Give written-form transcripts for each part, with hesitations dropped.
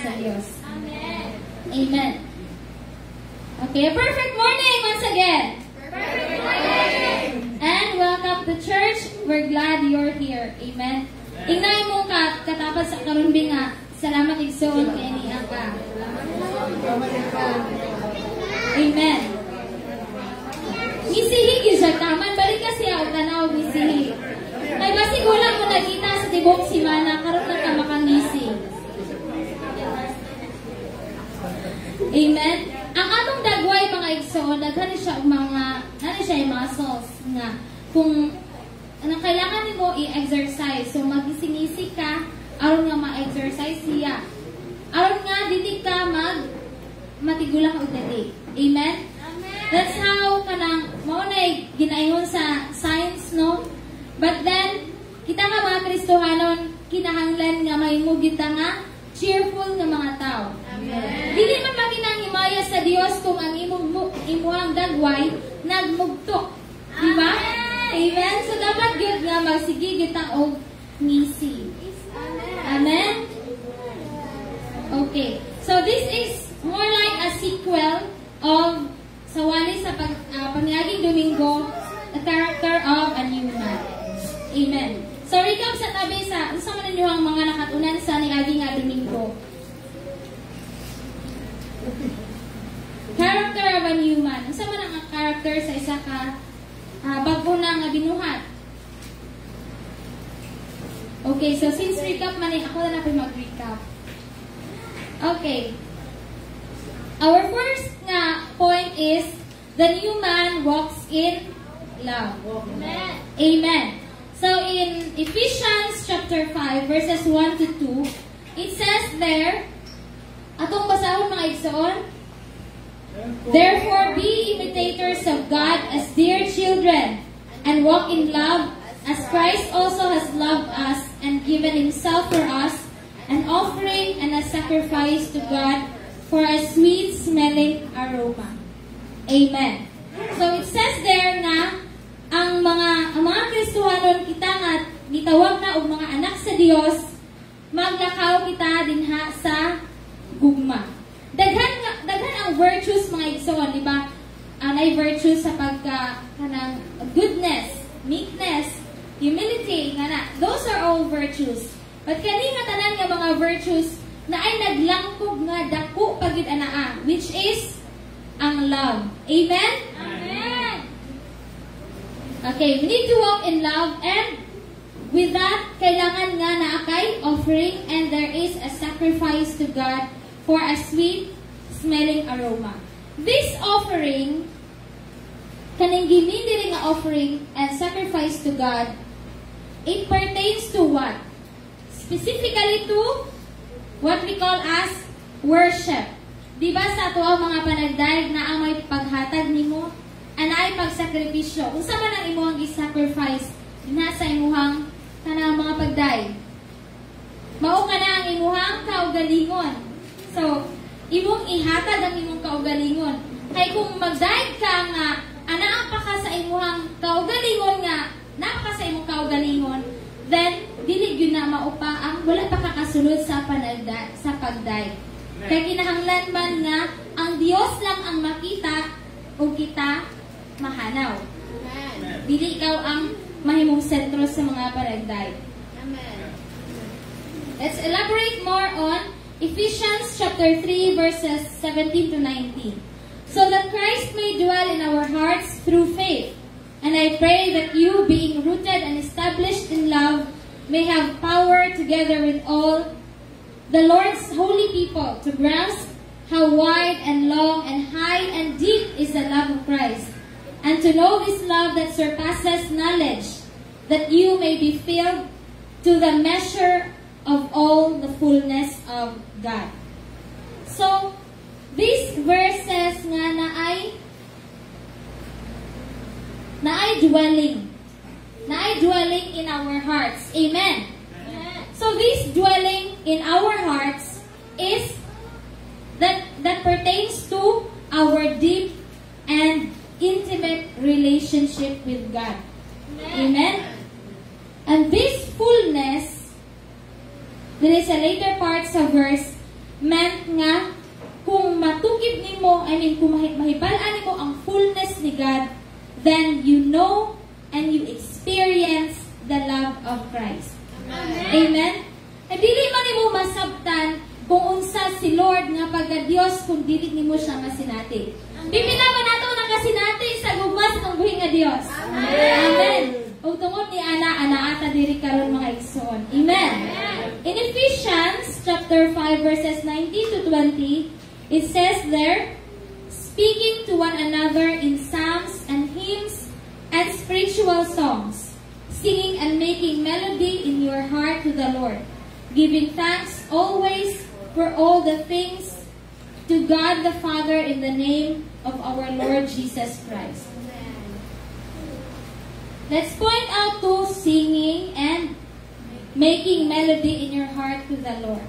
sa Diyos. Amen. Okay, perfect morning once again. Perfect morning. And welcome to church. We're glad you're here. Amen. Tingnan mo katapat sa karumbi nga. Salamat igsoon kay niya ka. Amen. Misihi siya taman. Balik kasi ako tanaw misihi. Kay basig wala mo nakita sa tibok simana. Karoon na ka makangisi. Amen. Ang atong dagway mga igsoon, nagkani siya yung muscles nga. Kung kailangan mo i-exercise, so magising-isig ka, aron nga ma-exercise siya. Aron nga, dili ka matigulang og dali. Amen? That's how kanang maunay ginaingon sa science, no? But then, kita nga mga Kristohanon, kinahanglan nga mahimo kita nga cheerful nga mga tao. Dili man makinahimaya sa Dios kung ang imuang dagway nagmugtok. Diba? Amen? So, dapat gyud nga magsige kita og ngisi. Amen? Okay. So, this is more like a sequel of sa wali sa pangaging Domingo, the character of a new man. Amen. So, recap sa tabi sa man ninyo ang mga nakatunan sa niaging Domingo. Character of a new man. Unsa man ang character sa isa ka bago na nga binuhat? Okay, so since recap man ako na po mag-recap. Okay. Our first nga point is the new man walks in love. Amen. Amen. So in Ephesians chapter 5 verses 1 to 2, it says there, atong basahon mga igsoon, therefore be imitators of God as dear children, and walk in love as Christ also has loved us and given himself for us, an offering and a sacrifice to God for a sweet-smelling aroma. Amen. So it says there na ang mga Kristohanon kita nga gitawag na og mga anak sa Dios, maglakaw kita dinha sa gugma. Daghan ang virtues mga igsoon, di ba? Anay virtues sa kanang goodness, meekness, humility, nga na. Those are all virtues. But kani nga tanan nga mga virtues na ay naglangkog nga dako pagid anaa, which is ang love. Amen? Amen. Okay, we need to walk in love, and with that, kailangan nga na kay offering, and there is a sacrifice to God for a sweet-smelling aroma. This offering, kaning ginindiri nga offering and sacrifice to God, it pertains to what? Specifically to what we call as worship. Diba sa ato ang mga panagdaig na ang may paghatag nimo, anay pagsakripisyo. Kung sa man ang imuhang i-sacrifice, nasa imuhang kanang mga pagdaig. Mao ka na ang imuhang kaugalingon. So, imong ihatag ang imong kaugalingon. Kay kung magdaig ka nga, anaa pa ka sa imuhang kaugalingon nga, napaka sa imong kaugalingon, then, dili yun na maupa ang wala pa kakasulod sa pagdaig. Kaya kinahanglan man nga, ang Dios lang ang makita o kita mahanaw. Amen. Dili ikaw ang mahimong sentro sa mga panagdaig. Amen. Let's elaborate more on Ephesians chapter 3 verses 17 to 19. So that Christ may dwell in our hearts through faith. And I pray that you, being rooted and established in love, may have power together with all the Lord's holy people to grasp how wide and long and high and deep is the love of Christ, and to know this love that surpasses knowledge, that you may be filled to the measure of all the fullness of God. So, these verses nga naay dwelling in our hearts. Amen. So this dwelling in our hearts is that pertains to our deep and intimate relationship with God. Amen. And this fullness, there is a later part sa verse, meant nga kung matukib nimo, kung mahibalaan nimo ang fullness ni God, then you know and you experience the love of Christ. Amen? E dili man nimo masabtan kung unsa si Lord nga pagka-Dios kung dili nimo siya masinati. Pipinaman nato nga kasinati sa gugmas ng buhi nga Dios. Amen. Ug tungod ni ana ata diri karon mga igsoon. Amen. In Ephesians chapter 5 verses 19 to 20, it says there, speaking to one another in psalms and hymns and spiritual songs, singing and making melody in your heart to the Lord, giving thanks always for all the things to God the Father in the name of our Lord Jesus Christ. Let's point out to singing and making melody in your heart to the Lord.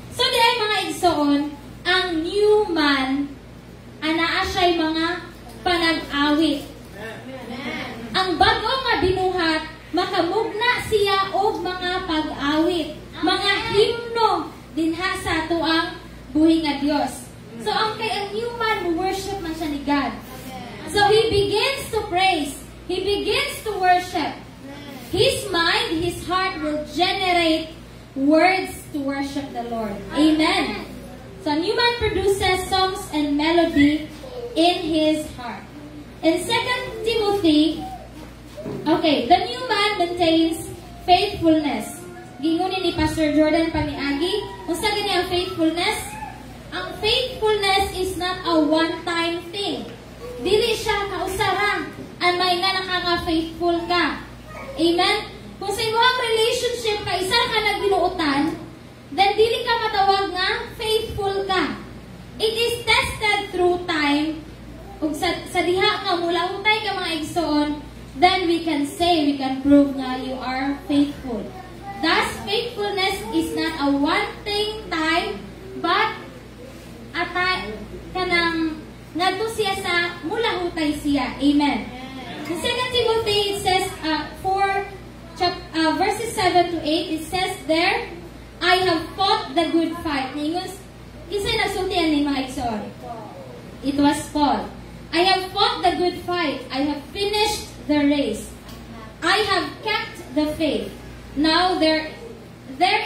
So, di ay mga igsoon, ang new man, anaa siya'y mga panag-awit. Ang bago nga binuhat, makamugna siya og mga pag-awit, mga himno dinha sa tuang buhi nga Dios. So, ang new man, worship man siya ni God. So, he begins to praise. He begins to worship. His mind, his heart will generate words to worship the Lord. Amen. So, a new man produces songs and melody in his heart. In 2 Timothy, the new man maintains faithfulness. Gingunin ni Pastor Jordan paniagi, unsa gani ang faithfulness? Ang faithfulness is not a one-time thing. Dili siya kausara, ang may nga nakaka-faithful ka. Amen? Kung sa inyong relationship ka, isa ka nagbinuutan, then dili ka matawag nga faithful ka. It is tested through time. Kung sa diha nga mula utay ka mga igsoon, then we can say, we can prove nga you are faithful. Thus, faithfulness is not a one-thing time, but kanang ngadto siya sa mula utay siya. Amen. In 2 Timothy, it says, verses 7 to 8, it says there, I have fought the good fight. Isa nagsultihan ni mga igsoon. It was Paul. I have fought the good fight. I have finished the race. I have kept the faith. Now there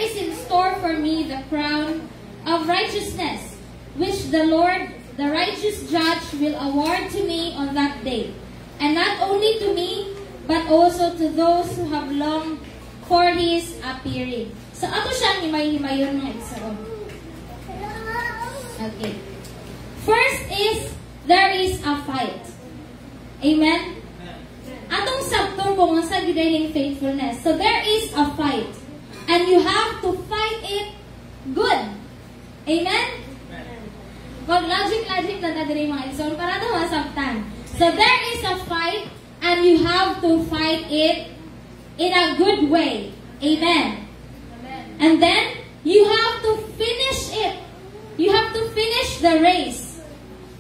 is in store for me the crown of righteousness, which the Lord, the righteous judge, will award to me on that day. And not only to me, but also to those who have longed for His appearing. So, ato siyang himay-himayon mga igsoon. Okay. First is, there is a fight. Amen? Atong sabtong kung sa gidaling faithfulness. So, there is a fight. And you have to fight it good. Amen? Wag logic na nadiri mga igsoon para ito masabtan. So there is a fight, and you have to fight it in a good way. Amen. And then, you have to finish it. You have to finish the race.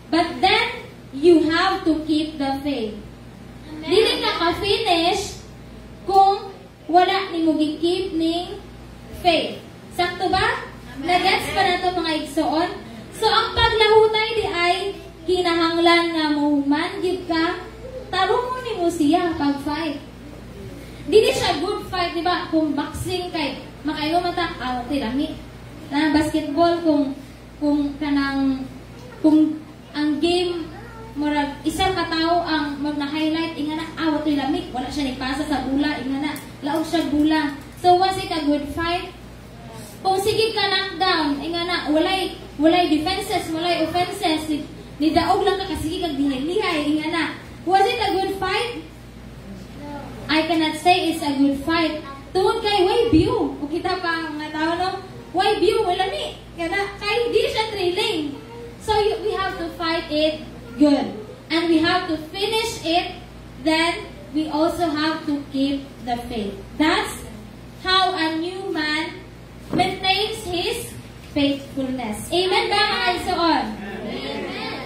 But then, you have to keep the faith. Dili ka ka-finish kung wala ni mo gi-keep ning faith. Sakto ba? Nagets pa na ito mga igsoon? So, ang paglahutay di ay kinahanglan nga mumanggid ka, tarungon ni mo siya pag-fight. Dili siya good fight, di ba? Kung boxing kay, makayo mata, awat lami. Na basketball, kung ang game, murag, isang katao ang mag-highlight, ingana, awat lami, wala siya nagpasa sa bula, ingana, laog siya bula. So, was it a good fight? Kung sige ka knockdown, ingana, walay defenses, walay offenses, ni daog lang ka kasi kag dihay-lihay, ingana. Was it a good fight? No. I cannot say it's a good fight. Tungod kay way view. O kita pa mga tao no, way view wala ni. Kay di siya thrilling. So we have to fight it good. And we have to finish it. Then we also have to keep the faith. That's how a new man maintains his faithfulness. Amen ba mga igsoon? Amen.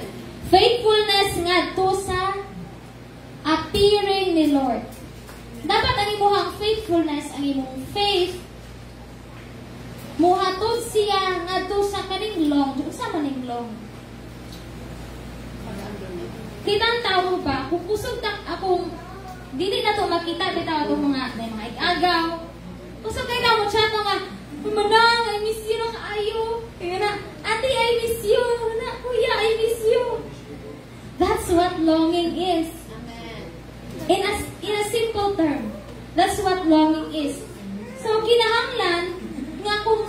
Faithfulness nga to sa appearing ni Lord. Dapat ang imong faithfulness, ang imong faith, muhatod siya ngadto sa kaning long. Sa maning long. Kitang tao ba, kung kusog tak akong dili na to makita bitaw atong mga igagaw. Kusog kay na mo chat nga, "Manang, I miss you nang ayo." Kaya na, "Ate, I miss you." Na, "Kuya, I miss you." That's what longing is. In a simple term, that's what longing is. So kinahanglan nga kung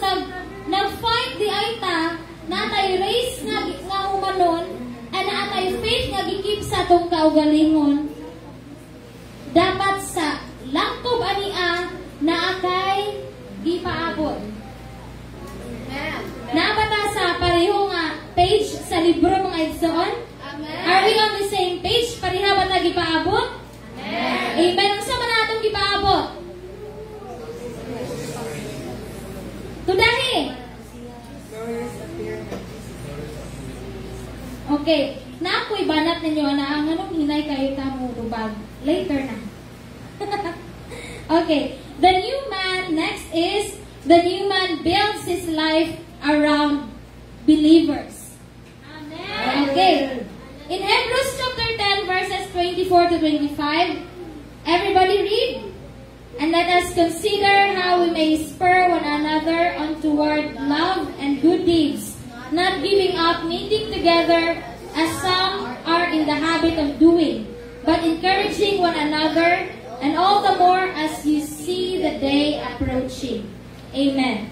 nag-fight di aita natay race nga humanon and natay faith nga gikip sa atong kaugalingon, dapat sa langkob ania naakay gipaabot. Nabata sa pareho nga page sa libro mga igsoon? Are we on the same page? Pareha ba ta gipaabot? Amen. Ang sama na atong gipaabot. Tudahi. Okay. Na ako'y banat ninyo na ang anong hinay kayo tamo lubag. Later na. Okay. The new man, next is, the new man builds his life around believers. Amen. Okay. In Hebrews chapter 10, verses 24 to 25, everybody read. And let us consider how we may spur one another on toward love and good deeds, not giving up meeting together as some are in the habit of doing, but encouraging one another, and all the more as you see the day approaching. Amen.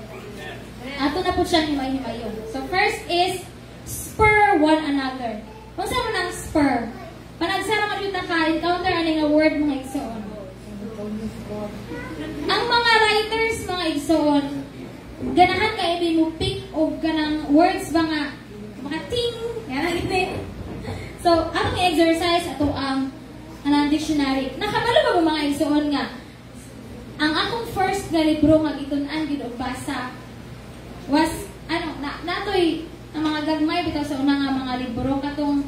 Ato na po siyang himay-himayon. So first is, spur one another. Kung saan mo ng spur? Panagsama ka dito ka-encounter ano nga word mga igsoon. Ang mga writers, mga igsoon, ganahan ka ibig mo pick o ganang words ba nga, mga ting, yan hindi. So, atong exercise, ato ang dictionary. Nakabalo ba mo mga igsoon nga? Ang akong first na libro nga gitunan, ginubasa, was, natoy, ang mga gagmay bitaw sa una nga mga libro katong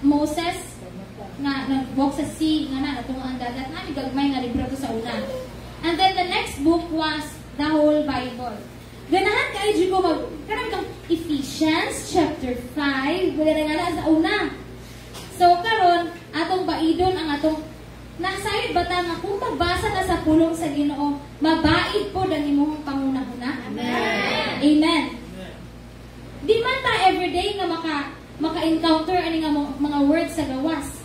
Moses nga nag-walk sa sea nga natong ang dagat na gagmay nga libro to sa una. And then the next book was the whole Bible. Ganahan kay Jigo mag kanang Ephesians chapter 5 wala nga sa una. So karon atong baidon ang atong nasayod bata nga kung magbasa ta sa pulong sa Ginoo, mabaid po ang imong pangunahuna. Amen. Amen. Di man ta everyday nga maka-encounter ani nga mga words sa gawas.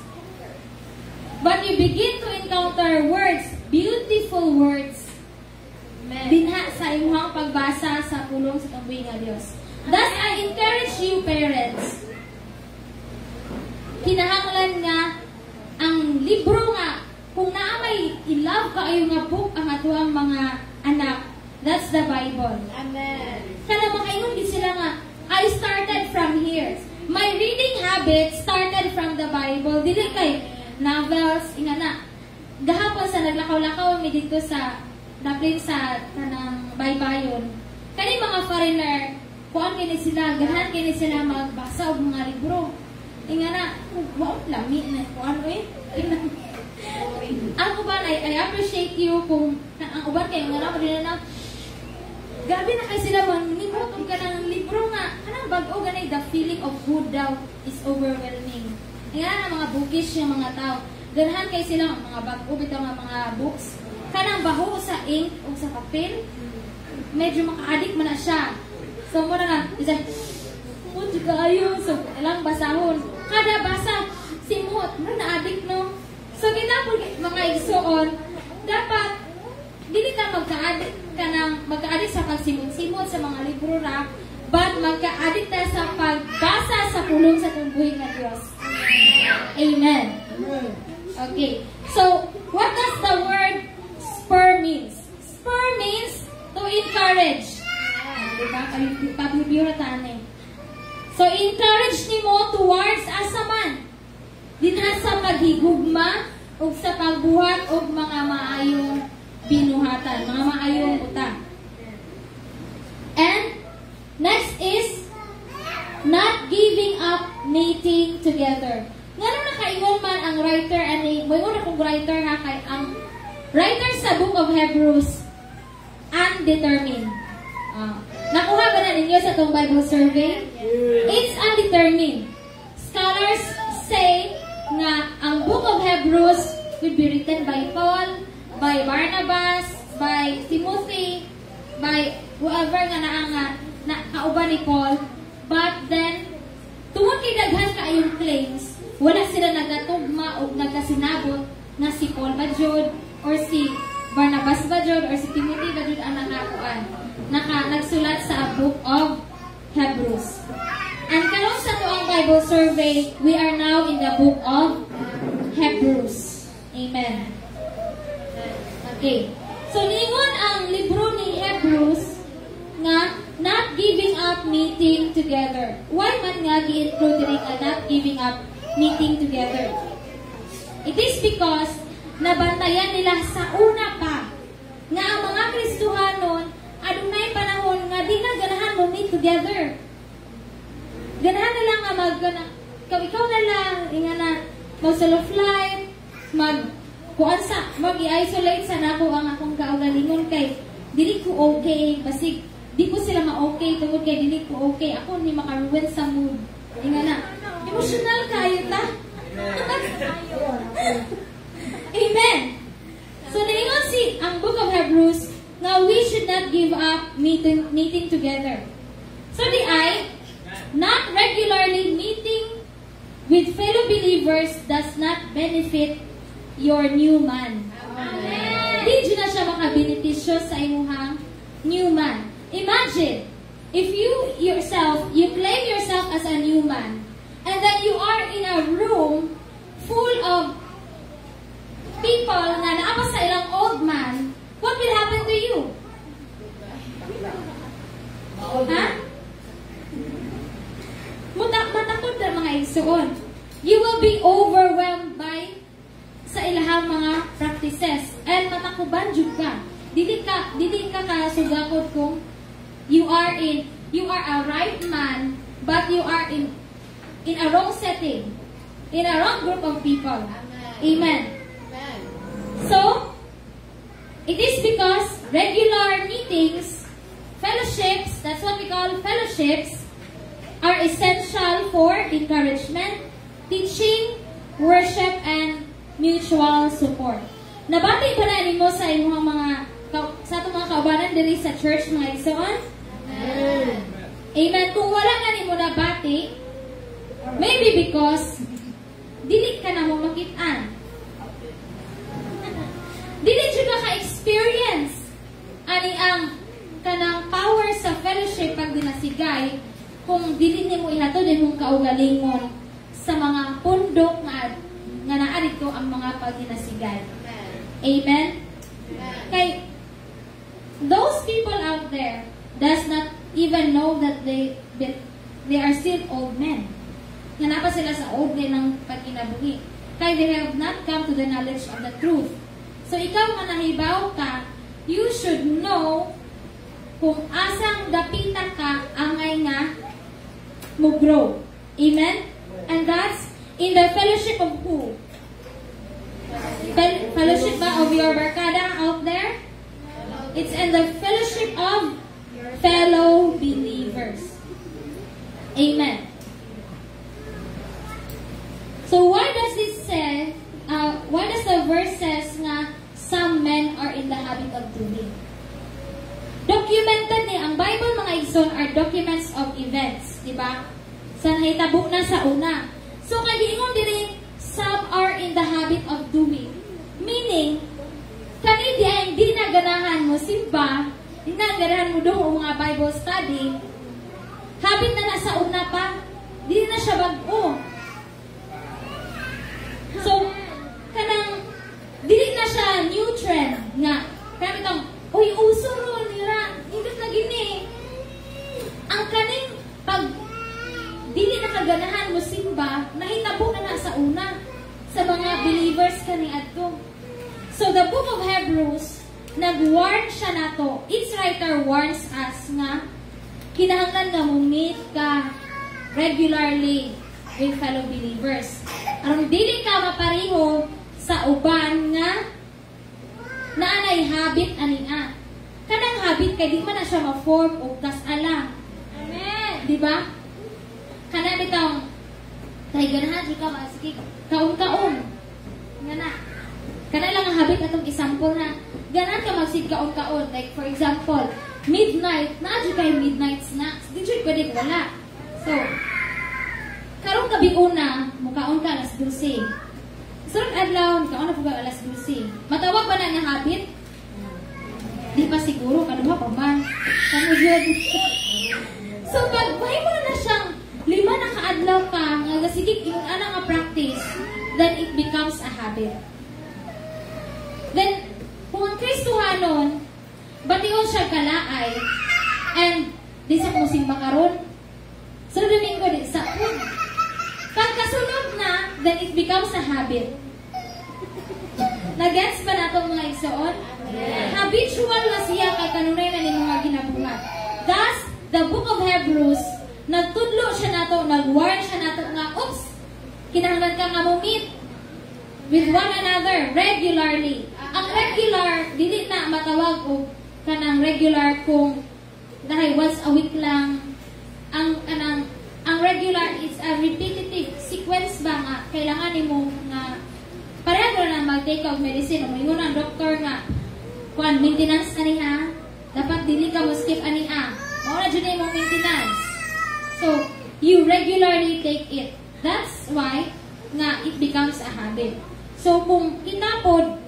But you begin to encounter words, beautiful words, dinha sa imong pagbasa sa pulong sa kambuhi nga Dios. Thus, I encourage you, parents, kinahanglan nga ang libro nga, kung naamay i-love kaayo nga book ang atuang mga anak, that's the Bible. Amen. Kana makaingon din sila nga, I started from here. My reading habit started from the Bible. Dili kay novels, ingana. Gahapon sa naglakaw-lakaw mi dito sa daplin sa kanang baybayon. Kani mga foreigner, kuan kini sila, ganahan kini sila magbasa og mga libro. Ingana, wow, lami na kuan oy. Ang uban, I appreciate you kung ang uban kay ngana ko din na gabi na kay sila manimot og kanang libro nga kanang bag-o ganay the feeling of good daw is overwhelming. Ingana mga bookish yung mga tao. Ganahan kay sila mga bag-o bitaw nga mga books. Kanang baho sa ink o sa papel. Medyo maka-addict man na siya. So mo na nga isa di kaayo so ilang basahon. Kada basa simot na-addict no. So kita po mga igsoon dapat dili ka magka-addict sa pagsimot-simot sa mga libro ra, but magka-addict ta sa pagbasa sa pulong sa kambuhi nga Dios. Amen. Okay. So, what does the word spur means? Spur means to encourage. Diba? Pag-review na tani. So, encourage nimo towards asaman. Dinha sa paghigugma o sa pagbuhat o mga maayong binuhatan, mga maayong utang. And next is not giving up meeting together. Ngano na kaingon man ang writer ani, moingon akong writer ha kay ang writer sa Book of Hebrews undetermined. Nakuha ba na ninyo sa itong Bible survey? It's undetermined. Scholars say nga ang Book of Hebrews could be written by Paul, by Barnabas, by Timothy, by whoever nga kauban ni Paul. But then, tungod kay daghan kaayong claims, wala sila nagatugma o nagasinabot na si Paul ba jud, or si Barnabas ba jud, or si Timothy ba jud ang nagsulat sa Book of Hebrews. And karon sa tuang Bible survey, we are now in the Book of Hebrews. Amen. Okay. So, lingon ang libro ni Hebrews nga not giving up meeting together. Why man nga gi-include rin ang not giving up meeting together? It is because nabantayan nila sa una pa nga ang mga Kristohanon adunay panahon nga di na ganahan mo meet together. Ganahan na lang nga ikaw na lang, nga na mag-solo flight, mag-i-isolate sa nako ang akong kaugalingon kay dili ko okay, basig di ko sila ma-okay tungod kay dili ko okay. Ako ni makaruin sa mood. Nga na, emotional kayo ta. Amen. So, naingon ang Book of Hebrews nga we should not give up meeting together. So, not regularly meeting with fellow believers does not benefit your new man. Di na siya makabenepisyo sa imuhang new man. Imagine, if you claim yourself as a new man, and then you are in a room full of people na naapa sa ilang old man, what will happen to you? Ha? Matakot na mga igsoon. You will be overwhelmed by sa ilahang mga practices. And matakuban jud ka. Dili ka kasugakod kung you are a right man, but you are in a wrong setting, in a wrong group of people. Amen. So, it is because regular meetings, fellowships, that's what we call fellowships, are essential for encouragement, teaching, worship, and mutual support. Nabati ba na nimo sa imong sa itong mga kaubanan diri sa church, mga igsoon? Amen. Amen. Kung wala na nimo nabati, maybe because dili ka na mo makitaan. Dili siya ka-experience ani ang kanang power sa fellowship pag dinasigay kung dili nimo ihatod imong kaugalingon sa mga pundok nga naa dito ang mga pagdinasigay. Amen. Kay those people out there does not even know that they are still old men. Nga napa sila sa old men ng pagkinabuhi. Kay they have not come to the knowledge of the truth. So ikaw nga nahibaw ka, you should know kung asang dapita ka angay nga mo grow. Amen? And that's in the fellowship of who? Fellowship ba of your barkada out there? It's in the fellowship of fellow believers. Amen. So why does the verse says nga some men are in the habit of doing? Documented ni ang Bible, mga igsoon, are documents of events, di ba? Sa nahitabo na sa una. So kagiingon diri some are in the habit of doing. Meaning, kani di na ganahan mo simba, di na ganahan mo doon mga Bible study, habit na nasa una pa, di na siya bag-o. So, kanang, dili na siya new trend nga. Kaya itong, uy, uso ron, nira, hindi na gini. Ang kaning, pag dili na kaganahan mo simba, nahitabo na sa una sa mga believers kani adto. So, the book of Hebrews, nag-warn siya na to. Its writer warns us nga, kinahanglan nga mo meet ka regularly with fellow believers. Aron dili ka mapariho sa uban nga naanay habit ania. kanang habit kay di man na siya ma-form o kas-alang. Amen. Di ba? Kana bitang kay ganahan di ka sige kaon-kaon. Nga na. Kana lang ang habit atong example na ganahan ka magsig kaon-kaon. Like for example, midnight, naadyo kay midnight snacks. Di jud pwede wala. So, karong gabi una, mukaon ka alas 12. Sunod adlaw, mukaon na po ka alas 12. Matawag ba na nga habit? Di pa siguro, kaduha pa man. So, pag may mo na siyang 5 na kaadlaw ka, nga sige, yung nga practice, then it becomes a habit. Then, kung ang Kristohanon, bation siya kalaay, and di sa kung simba karon, sunod Domingo di sa pagkasunod na, then it becomes a habit. Nagets ba na itong mga igsoon? Habitual na siya kay kanunay na ni mga ginabuhat. Thus, the book of Hebrews, nagtudlo siya nato, nag-warn siya nato nga, oops, kinahanglan ka nga mo meet with one another regularly. Ang regular, dili na matawag o kanang regular kung dahil once a week lang. Ang regular is a repetitive sequence ba nga kailangan nimo nga pareho na mag-take of medicine o mayroon ang doktor nga kuan maintenance ani ha dapat dili ka mo skip ani mao na jud imong maintenance, so you regularly take it. That's why nga it becomes a habit. So kung kinapod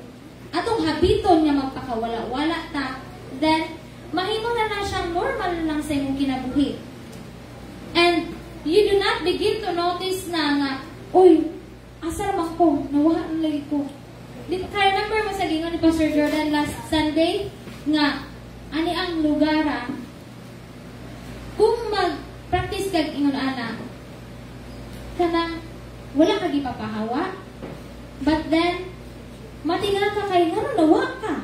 atong habiton nga magpakawala-wala ta, then mahimo na siyang normal lang sa imong kinabuhi. And you do not begin to notice na nga, uy, asa naman ko, nawaha ang lagi ko. Remember mo sa gingon ni Pastor Jordan last Sunday, nga, ani ang lugar, kung mag-practice kag ingon ana, kanang, wala kag ipapahawa, but then, matingal ka kay, nga nawa ka.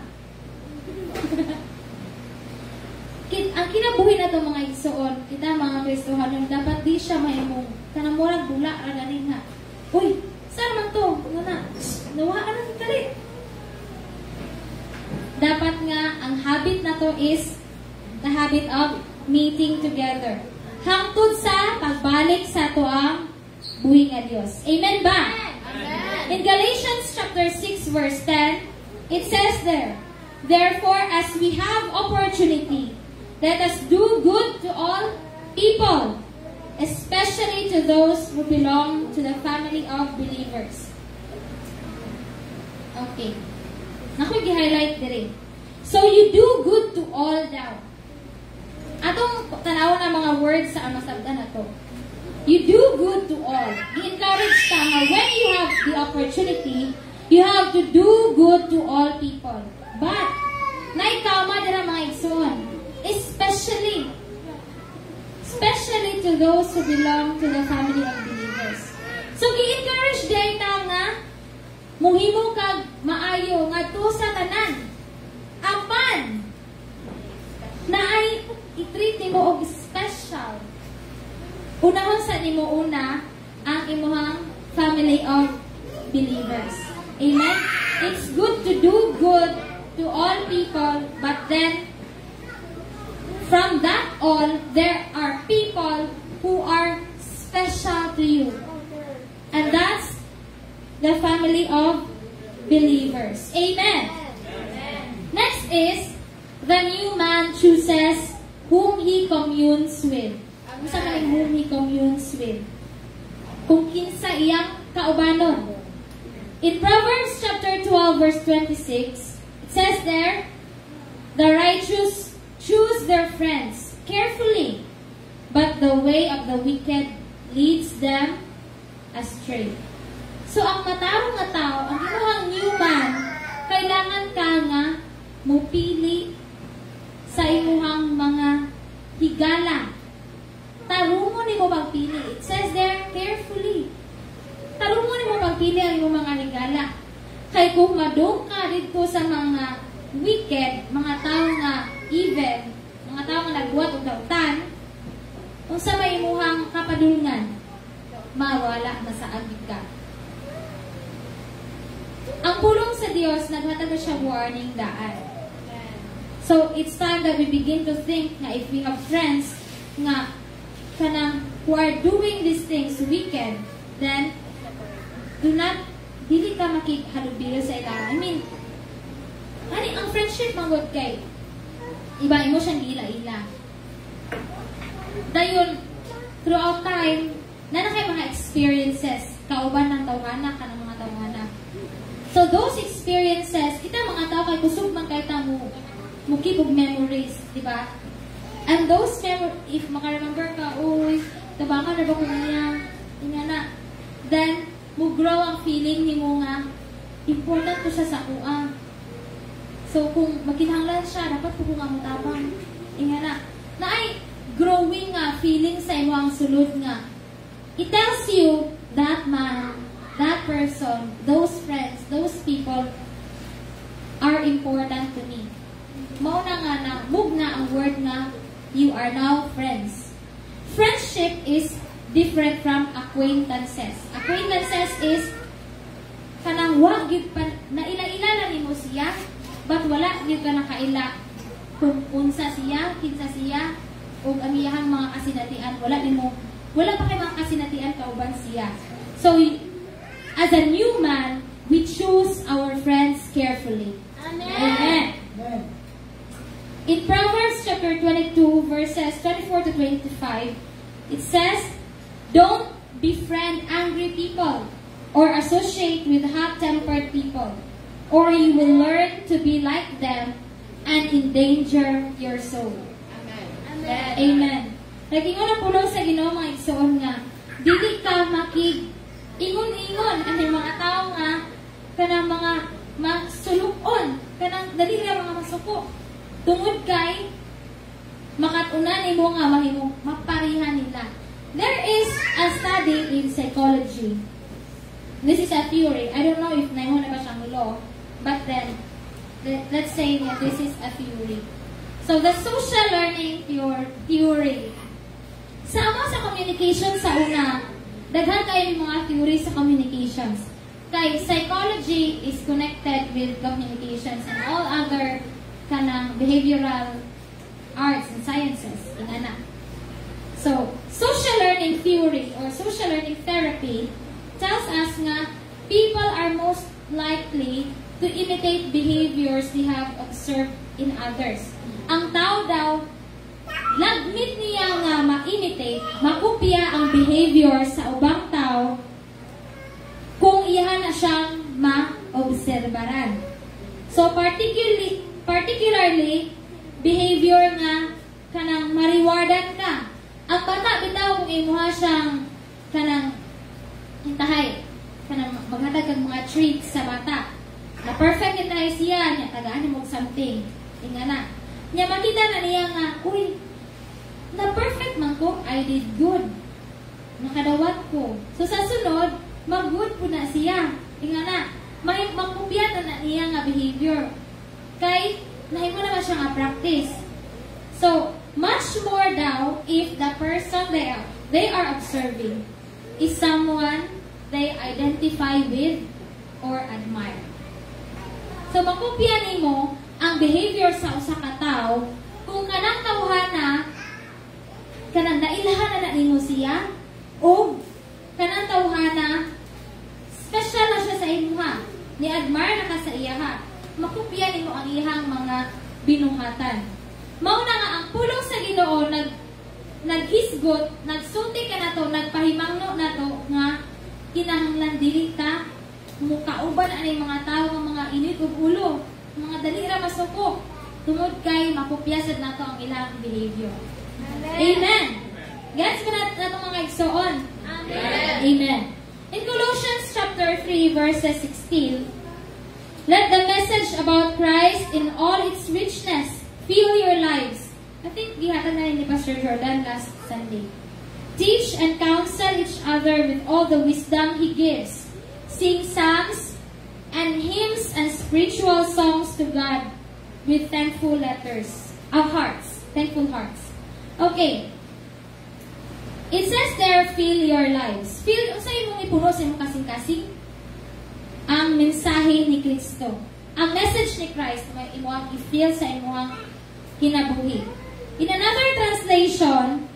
Ang kinabuhi na itong mga igsoon, kita mga Kristohanon, dapat di siya mahimong kanamurag bula raganin nga. Uy, saan naman to? Nawaan ang kalit. Dapat nga, ang habit na to is the habit of meeting together. Hangtod sa pagbalik sa tuang buhi nga Diyos. Amen ba? Amen. In Galatians chapter 6 verse 10, it says there, therefore, as we have opportunity, let us do good to all people, especially to those who belong to the family of believers. Okay. Naku, gi-highlight dire. So, you do good to all daw. Atong tanaw na mga words sa amasabda na to. You do good to all. I-encourage ka nga when you have the opportunity, you have to do good to all people. But, naikama dira mga igsoon. Especially to those who belong to the family of believers. So, gi-encourage day ta nga muhimo kag maayo nga to sa tanan. Apan na ay i-treat nimo og special. Unahon sa nimo una ang imuhang family of believers. Amen? It's good to do good to all people, but then from that all, there are people who are special to you. And that's the family of believers. Amen. Amen. Next is, the new man chooses whom he communes with. Ano sa kaling whom he communes with? Kung kinsa iyang kaubanon. In Proverbs chapter 12 verse 26, it says there, the righteous choose their friends carefully, but the way of the wicked leads them astray. So, ang matarong nga tao, ang imuhang new man, kailangan ka nga mupili sa imuhang mga higala. Tarungon ni mo magpili. It says there, carefully. Tarungon ni mo magpili ang imong mga higala. Kay kung madung ka dito sa mga wicked, mga tao nga evil, mga tao nga nagbuhat o dautan, kung sa may imuhang kapadulngan, mawala na sa agit ka. Ang pulong sa Diyos, naghatag siya warning daan. So, it's time that we begin to think na if we have friends nga kanang who are doing these things wicked, then dili ka makikhalubilo sa ila. I mean, ang friendship manggod kay iba mo siyang ila-ila. Dayon, throughout time, na kay mga experiences, kauban ng tawhana, kanang mga tawhana. So, those experiences, kita mga tao kay kusog man kay ta mo keep of memories, di ba? And those memories, if maka-remember ka, uy, tabangan na ba ko niya, na, then, mo-grow ang feeling ni mo nga, important ko siya sa kuha. So, kung makinahanglan siya, dapat ko nga matabang. Na ay growing nga feeling sa imo ang sulod nga. It tells you that man, that person, those friends, those people are important to me. Mauna nga na, move na ang word nga, you are now friends. Friendship is different from acquaintances. Acquaintances is kanang wag gyud pa naila-ila na nimo siya, but wala gyud ka nakaila kung unsa siya, kinsa siya, ug ang iyang mga kasinatian, wala pa kay mga kasinatian kauban siya. So, as a new man, we choose our friends carefully. Amen. Amen. In Proverbs chapter 22, verses 24 to 25, it says, don't befriend angry people or associate with hot-tempered people, or you will learn to be like them and endanger your soul. Amen. Amen. Nag-ingon ang pulong sa Ginoo mga igsoon nga, dili ka ingon-ingon ang mga tao nga kanang mga magsulukon, kanang dali nga mga masuko. Tungod kay makatunan nimo nga mahimo maparihan nila. There is a study in psychology. This is a theory. I don't know if naihon na ba siyang law, but then let's say that this is a theory. So the social learning theory. Sa communication sa una, daghan kayo mga theory sa communications. Kay psychology is connected with communications and all other kanang behavioral arts and sciences. Inana. So, social learning theory or social learning therapy tells us nga people are most likely to imitate behaviors they have observed in others. Ang tao daw, lagmit niya nga ma-imitate, makopya ang behavior sa ubang tao kung iyan na siyang ma-obserbaran. So, particularly, behavior nga kanang mariwardan ka. Ang bata bitaw kung imuha siyang kanang intahay, kanang maghatag kang mga treats sa bata. Na perfect intahay siya, niya tagaan mo something. Tingnan na. Niya makita na niya nga, uy, na perfect man ko, I did good. Nakadawat ko. So sa sunod, mag-good po na siya. Tingnan na. Magpupya na niya nga behavior. Kay, nahimo naman siya nga practice. So, much more daw if the person they are observing is someone they identify with or admire. So, makupya nimo ang behavior sa usa ka tawo kung kanang tawhana kanang nailhan na nimo siya o kanang tawhana special na siya sa imuha, ni-admire na ka sa iya ha. Makupya nimo ang iyang mga binuhatan. Mauna nga ang pulong sa Ginoo naghisgot, nagsulti ka na to, nagpahimangno na to nga kinahanglan dili ta mukauban ani mga tao nga mga init ug ulo, mga dali ra masuko. Tungod kay makupyasad na to ang ilang behavior. Amen. Gets mo na to mga igsoon. Amen. Amen. In Colossians chapter 3 verses 16, let the message about Christ in all its richness fill your lives. I think gihatag na ni Pastor Jordan last Sunday. Teach and counsel each other with all the wisdom He gives. Sing psalms and hymns and spiritual songs to God with thankful hearts. Okay. It says there, fill your lives. Fill, sa imong ipuno sa imong kasing-kasing ang mensahe ni Kristo. Ang message ni Christ, may imuang i-fill sa imuang kinabuhi. In another translation,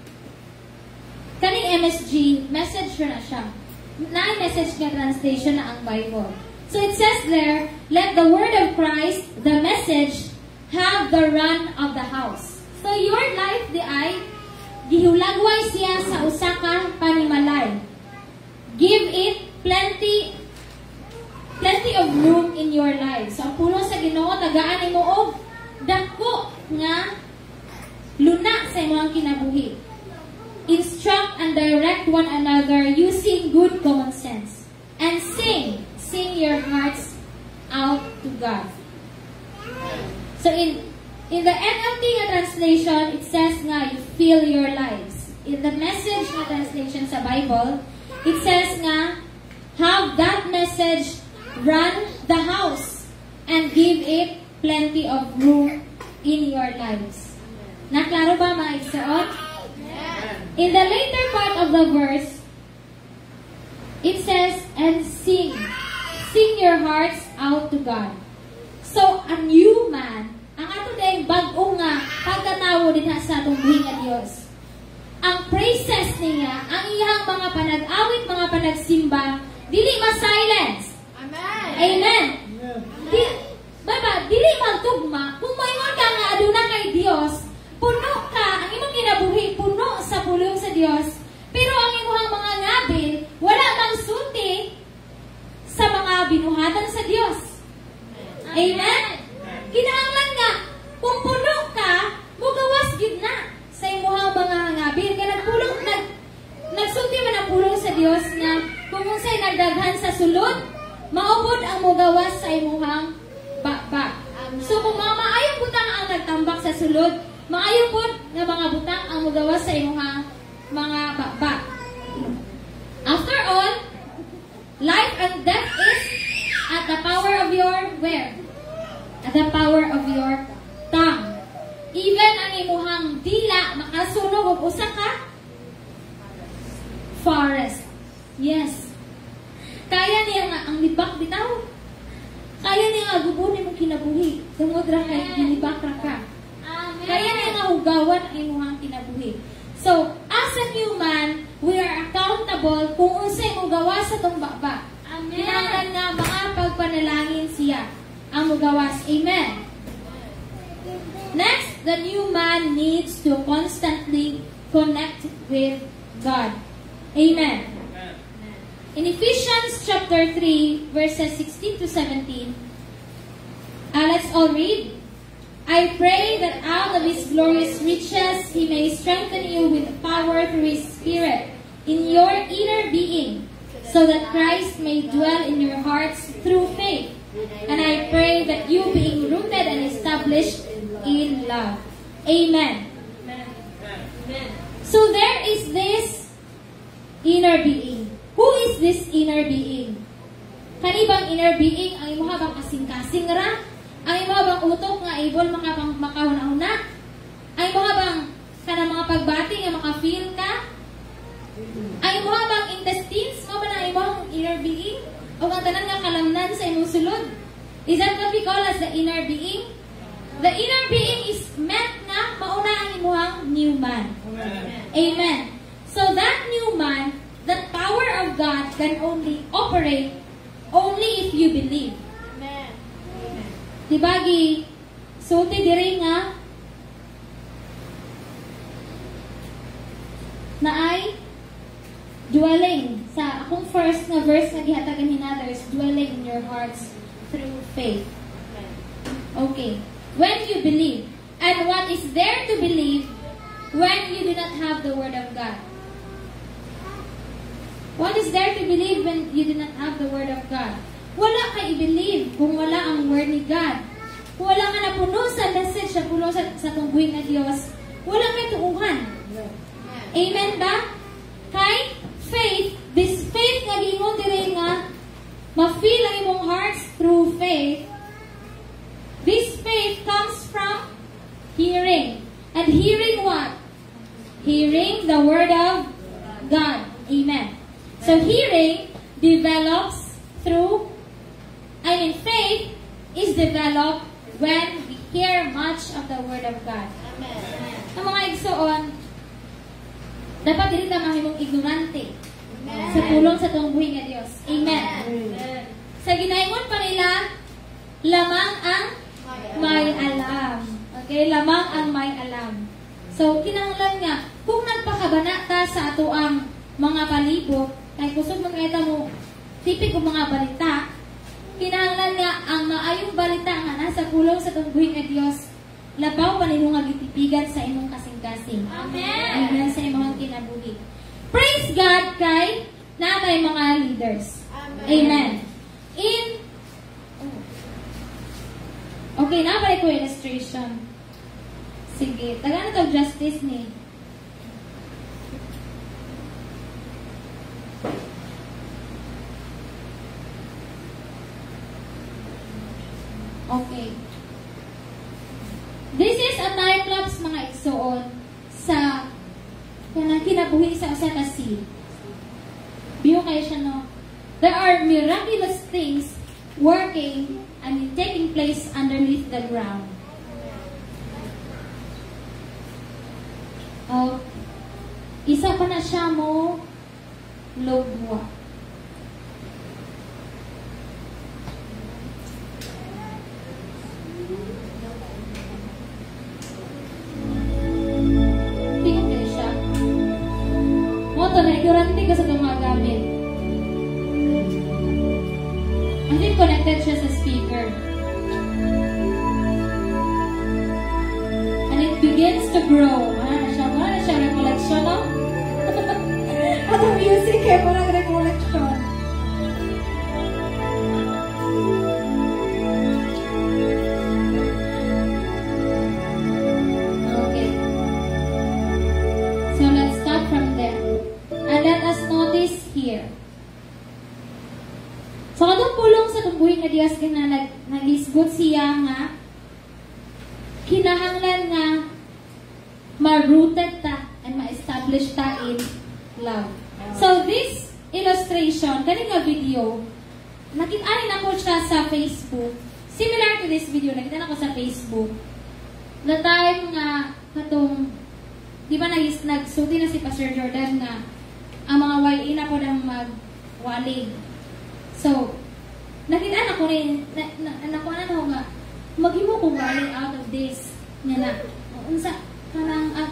kaning MSG, message na siya. Na-message nga translation na ang Bible. So it says there, let the word of Christ, the message, have the run of the house. So your life di ay gihulagway siya sa usa ka panimalay. Give it plenty of room in your life. So ang pulong sa Ginoo tagaan nimo og dako nga luna sa imong kinabuhi. Instruct and direct one another using good common sense. And sing your hearts out to God. So in the NLT translation, it says nga, you fill your lives. In the Message na translation sa Bible, it says nga, have that message run the house and give it plenty of room in your lives. Naklaro ba mga igsoon? In the later part of the verse, it says, and sing your hearts out to God. So, a new man, ang ato dahil bag-o nga pagkatawo din sa atong buhi nga Diyos. Ang praises niya, ang iyang mga panag-awit, mga panagsimba, dili ma-silence. Amen. Amen. Dili magtugma, kung mayon ka nga aduna kay Diyos, puno ka, ang imong kinabuhi, puno sa pulong sa Diyos, pero ang imong mga ngabil, wala mang sulti sa mga binuhatan sa Diyos. Amen? Kinahanglan nga, kung puno ka, mugawas yun na sa imong mga ngabil. Kaya nagsulti man ang pulong sa Diyos na kung unsay nagdaghan sa sulod, maubod ang mugawas sa imong bakbak. So kung mga maayong butang ang nagtambak sa sulod, maayong po nga mga butang ang mugawas sa imong mga bakbak. After all, life and death is at the power of your where? At the power of your tongue. Even ang imuhang dila makasunog og usa ka forest. Yes. Kaya niya nga ang libak bitaw. Kaya niya nga gubunin mong kinabuhi. Tungod ra kay gilibak ra ka. Kaya niya nga hugawan ang imuhang kinabuhi. So, as a human, we are accountable kung unsay mo gawa sa tong bakbak. Kinahanglan nga mga pagpanalangin siya ang mugawas. Amen. Next, the new man needs to constantly connect with God. Amen. In Ephesians chapter 3, verses 16 to 17, let's all read. I pray that out of His glorious riches He may strengthen you with power through His Spirit in your inner being, so that Christ may dwell in your hearts through faith. And I pray that you, being rooted and established in love. Amen. So there is this inner being. Who is this inner being? Kanibang inner being ang imo bang kasing-kasing ra? Ang imo bang utok nga able makahuna-huna? Ang imo bang kanang mga pagbati nga maka-feel ka? Ang imo bang intestines mo ba na imong inner being? O ang tanan nga kalamnan sa imong sulod? Is that what we call as the inner being? The inner being is meant na mauna ang imuhang new man. Amen. So that new man, that power of God can only operate only if you believe. Amen. Dibagi, sulti diri nga na ay dwelling sa akong first na verse na gihatagan hinather is dwelling in your hearts through faith. Okay. When you believe. And what is there to believe when you do not have the Word of God? What is there to believe when you do not have the Word of God? Wala ka i-believe kung wala ang Word ni God. Kung wala ka napuno sa message, napuno sa tungguin na Diyos, wala ka tuuhan. Amen ba? Kay faith, this faith nga gingon dire nga ma-feel ang imong hearts through faith. This faith comes from hearing. And hearing what? Hearing the Word of God. Amen. So hearing develops through, faith is developed when we hear much of the Word of God. Amen. Ang mga igsoon, dapat dili ta mahimong ignorante sa pulong sa tuong buhi nga Dios. Amen. Sa ginaingon pa nila, lamang ang may alam. Okay, lamang ang may alam. So, kinahanglan nga, kung nagpakabana ta sa ato ang mga palibot, kay kusog magkita mo, tipid ko mga balita, kinahanglan nga, ang maayong balita nga nasa pulong sa tungguhin nga Diyos, labaw pa ninyo nga gitipigan sa imong kasing-kasing. Amen. Amen sa imong kinabuhi. Praise God kay natay mga leaders. Amen. Okay, nabalik ko illustration. Sige, taga na to justice ni. Okay. This is a time lapse mga igsoon sa kanang kinabuhi sa usa ka seed. Biyo kayo siya no. There are miraculous things working and taking place underneath the ground. Isa pa na siya mo logwa. Tingnan kayo siya. Moto na ignorante ka sa itong mga gamit. I think connected siya sa speaker. And it begins to grow. Wala na siya recollection, no? At ang music, eh, walang recollection. Okay. So let's start from there. And let us notice here. So, katong pulong sa tumbuhin nga Diyos na nag-isgot siya nga kinahanglan nga ma-rooted ta and ma-establish ta in love. So, this illustration, kaning nga video, nakita ako siya sa Facebook. Similar to this video, nakita ako sa Facebook. The time nga katong, di ba nagsulti na si Pastor Jordan nga ang mga YA na po nang magwalig. So, nakita ko rin, nakuha na ako nga, maghimo ko walig out of this. Nga na, unsa,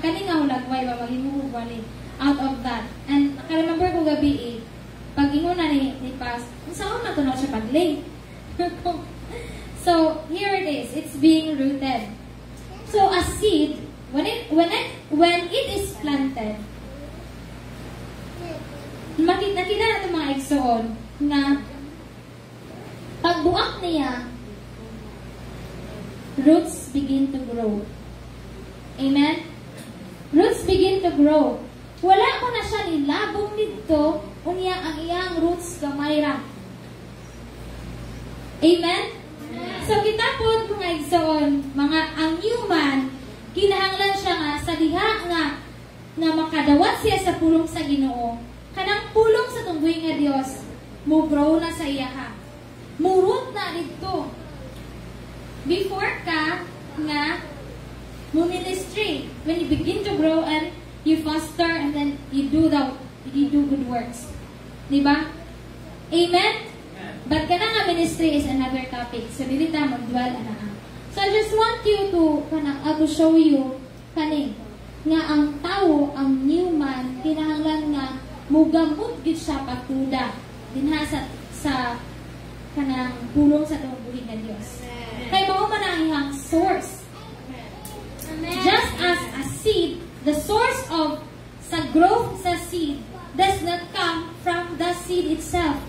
kaning nga hulagway ba, maghimo ko walig out of that. And nakaremember ko gabi pag ingon na ni Pas, unsa ko matunaw siya pag-link. So, here it is. It's being rooted. So, a seed, when it is planted, nakita natin mga igsoon na pagbuak niya, roots begin to grow. Amen? Roots begin to grow. Wala ko na siya nilabong dito, unya ang iyang roots gamay ra. Amen? So, kita po mga igsoon, ang human, kinahanglan siya nga sa diha nga makadawat siya sa pulong sa Ginoo. Kanang pulong sa tungguy nga Dios, mo grow na sa iya ha. Murot na dito. Before ka nga mo ministry, when you begin to grow and you foster and then you do good works. Diba? Amen? But kana nga ministry is another topic. So dili ta mag-dwell ana. So I just want you to show you kaning nga ang tao, ang new man, kinahanglan nga mugamot gid siya pagtuda dinha sa kanang pulong sa tubuhin nga Dios. Kay mao man ang iyang source. Amen. Just as a seed, the source of sa growth sa seed does not come from the seed itself,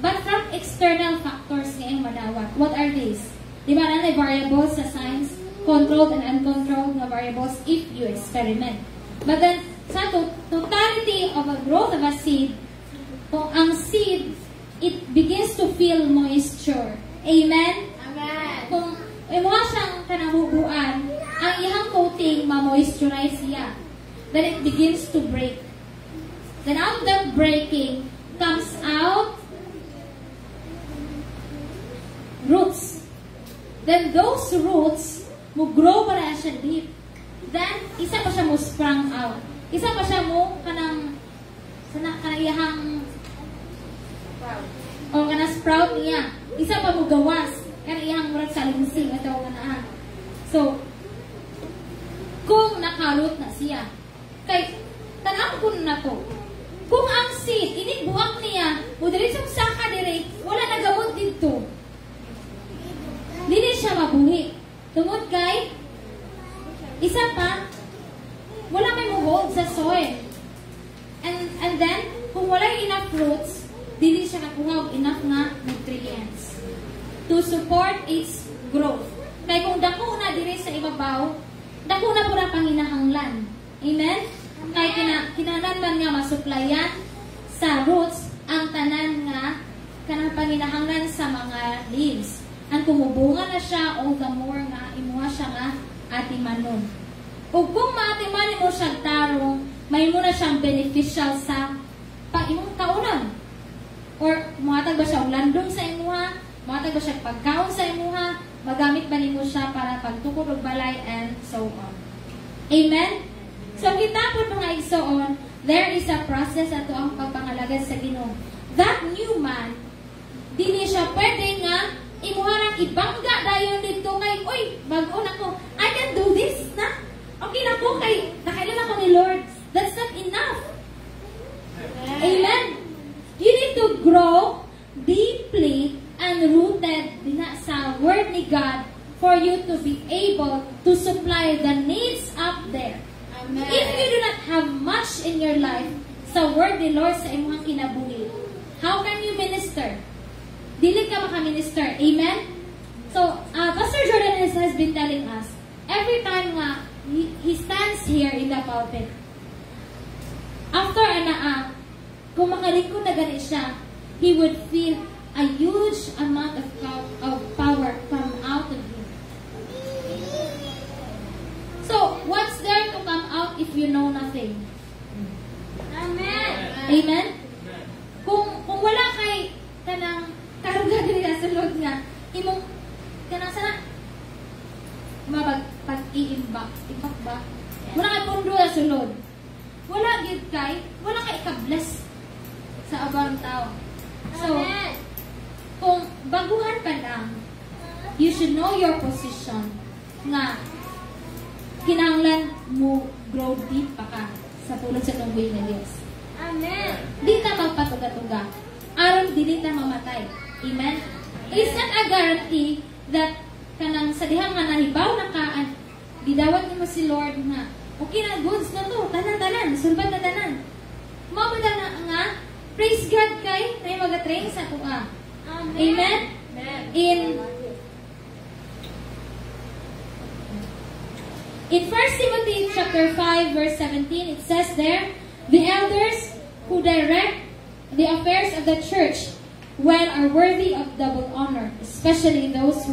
but from external factors nga iyang madawat. What are these? Di ba na variables sa science, controlled and uncontrolled na variables if you experiment. But then, sa totality of a growth of a seed, kung ang seed, it begins to feel moisture. Amen? Amen. Kung imuha siyang kanahubuan, ang ihang coating ma-moisturize siya. Then it begins to break. Then out of that breaking comes out roots. Then those roots Mo-grow pa na siya deep. Then, isa pa siya mo sprung out. Isa pa siya mo kanang iyahang o kanang sprout niya. Isa pa mo gawas. Kanang iyahang murag sa linsing at kanaan. So, kung nakarot na siya, kay tanang ko na to, kung ang seed, inibuak niya, o diretsong saka dire, wala nagamot dito. Dili siya mabuhi. Tungod kay, isa pa, wala may mo-hold sa soil. And then, kung wala enough roots, dili siya nakuha enough nga nutrients to support its growth. Kaya kung dako na diri sa ibabaw, dako na po na panginahanglan. Amen? Kaya kinahanglan man nga masuplayan sa roots ang tanan nga kanang panginahanglan sa mga leaves. Ang kumubunga na siya o the more nga imuha siya nga atimanon. O kung maatimanin mo siya tarong, may muna siyang beneficial sa pag-imong kaunan. Or muhatag ba siya landong sa imuha, muhatag ba siya pagkaon sa imuha, magamit ba nimo siya para pagtukod og balay and so on. Amen? So kita po mga igsoon, there is a process ato ang pagpangalagad sa Ginoo. That new man, dili siya pwede nga imuharang ibangga dayon dito kay, oy, bago na ko, I can do this na. Okay na po kay, nakailan ako ni Lord. That's not enough. Amen? You need to grow deeply and rooted sa Word ni God for you to be able to supply the needs up there. Amen. If you do not have much in your life sa Word ni Lord sa imong kinabuhi, how can you minister? Dili ka maka-minister. Amen? So, Pastor Jordan has been telling us, every time nga, he stands here in the pulpit, after kung makalingkod na gani siya, he would feel a huge amount of power come out of him. So, what's there to come out if you know nothing? Amen? Amen? Kung wala kay kanang karuga diri sa sulod nga imong kanang sana pag-iimbak ba wala kay pundo sa sulod, wala gid kay wala kay ika-bless sa abang tao. So kung baguhan pa lang, you should know your position nga kinahanglan mo grow deep pa ka sa tulad sa tunggoy na Diyos. Amen. Di ta magpatuga-tuga aron dili ta mamatay. Amen? It's not a guarantee that kanang sa dihang nga nahibaw na kaan, gidawat nimo si Lord nga, okay na, goods na to, tanan-tanan, sulbat na tanan. Mabada na nga, praise God kay, tayo mag-train sa tuwa. Amen? In 1 Timothy chapter 5, verse 17, it says there, the elders who direct the affairs of the church are worthy of double honor, especially those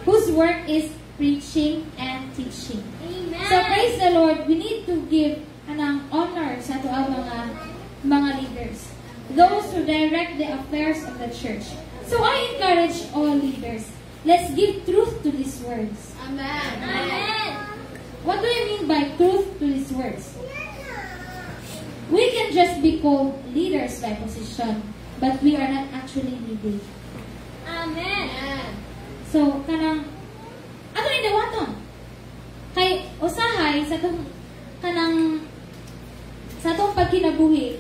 whose work is preaching and teaching. Amen. So praise the Lord, we need to give honor sa ato mga leaders, those who direct the affairs of the church. So I encourage all leaders, let's give truth to these words. Amen. Amen. What do you mean by truth to these words? We can just be called leaders by position, but we are not actually leading. Amen. So, ato ni dawaton. Kay usahay sa tong pagkinabuhi,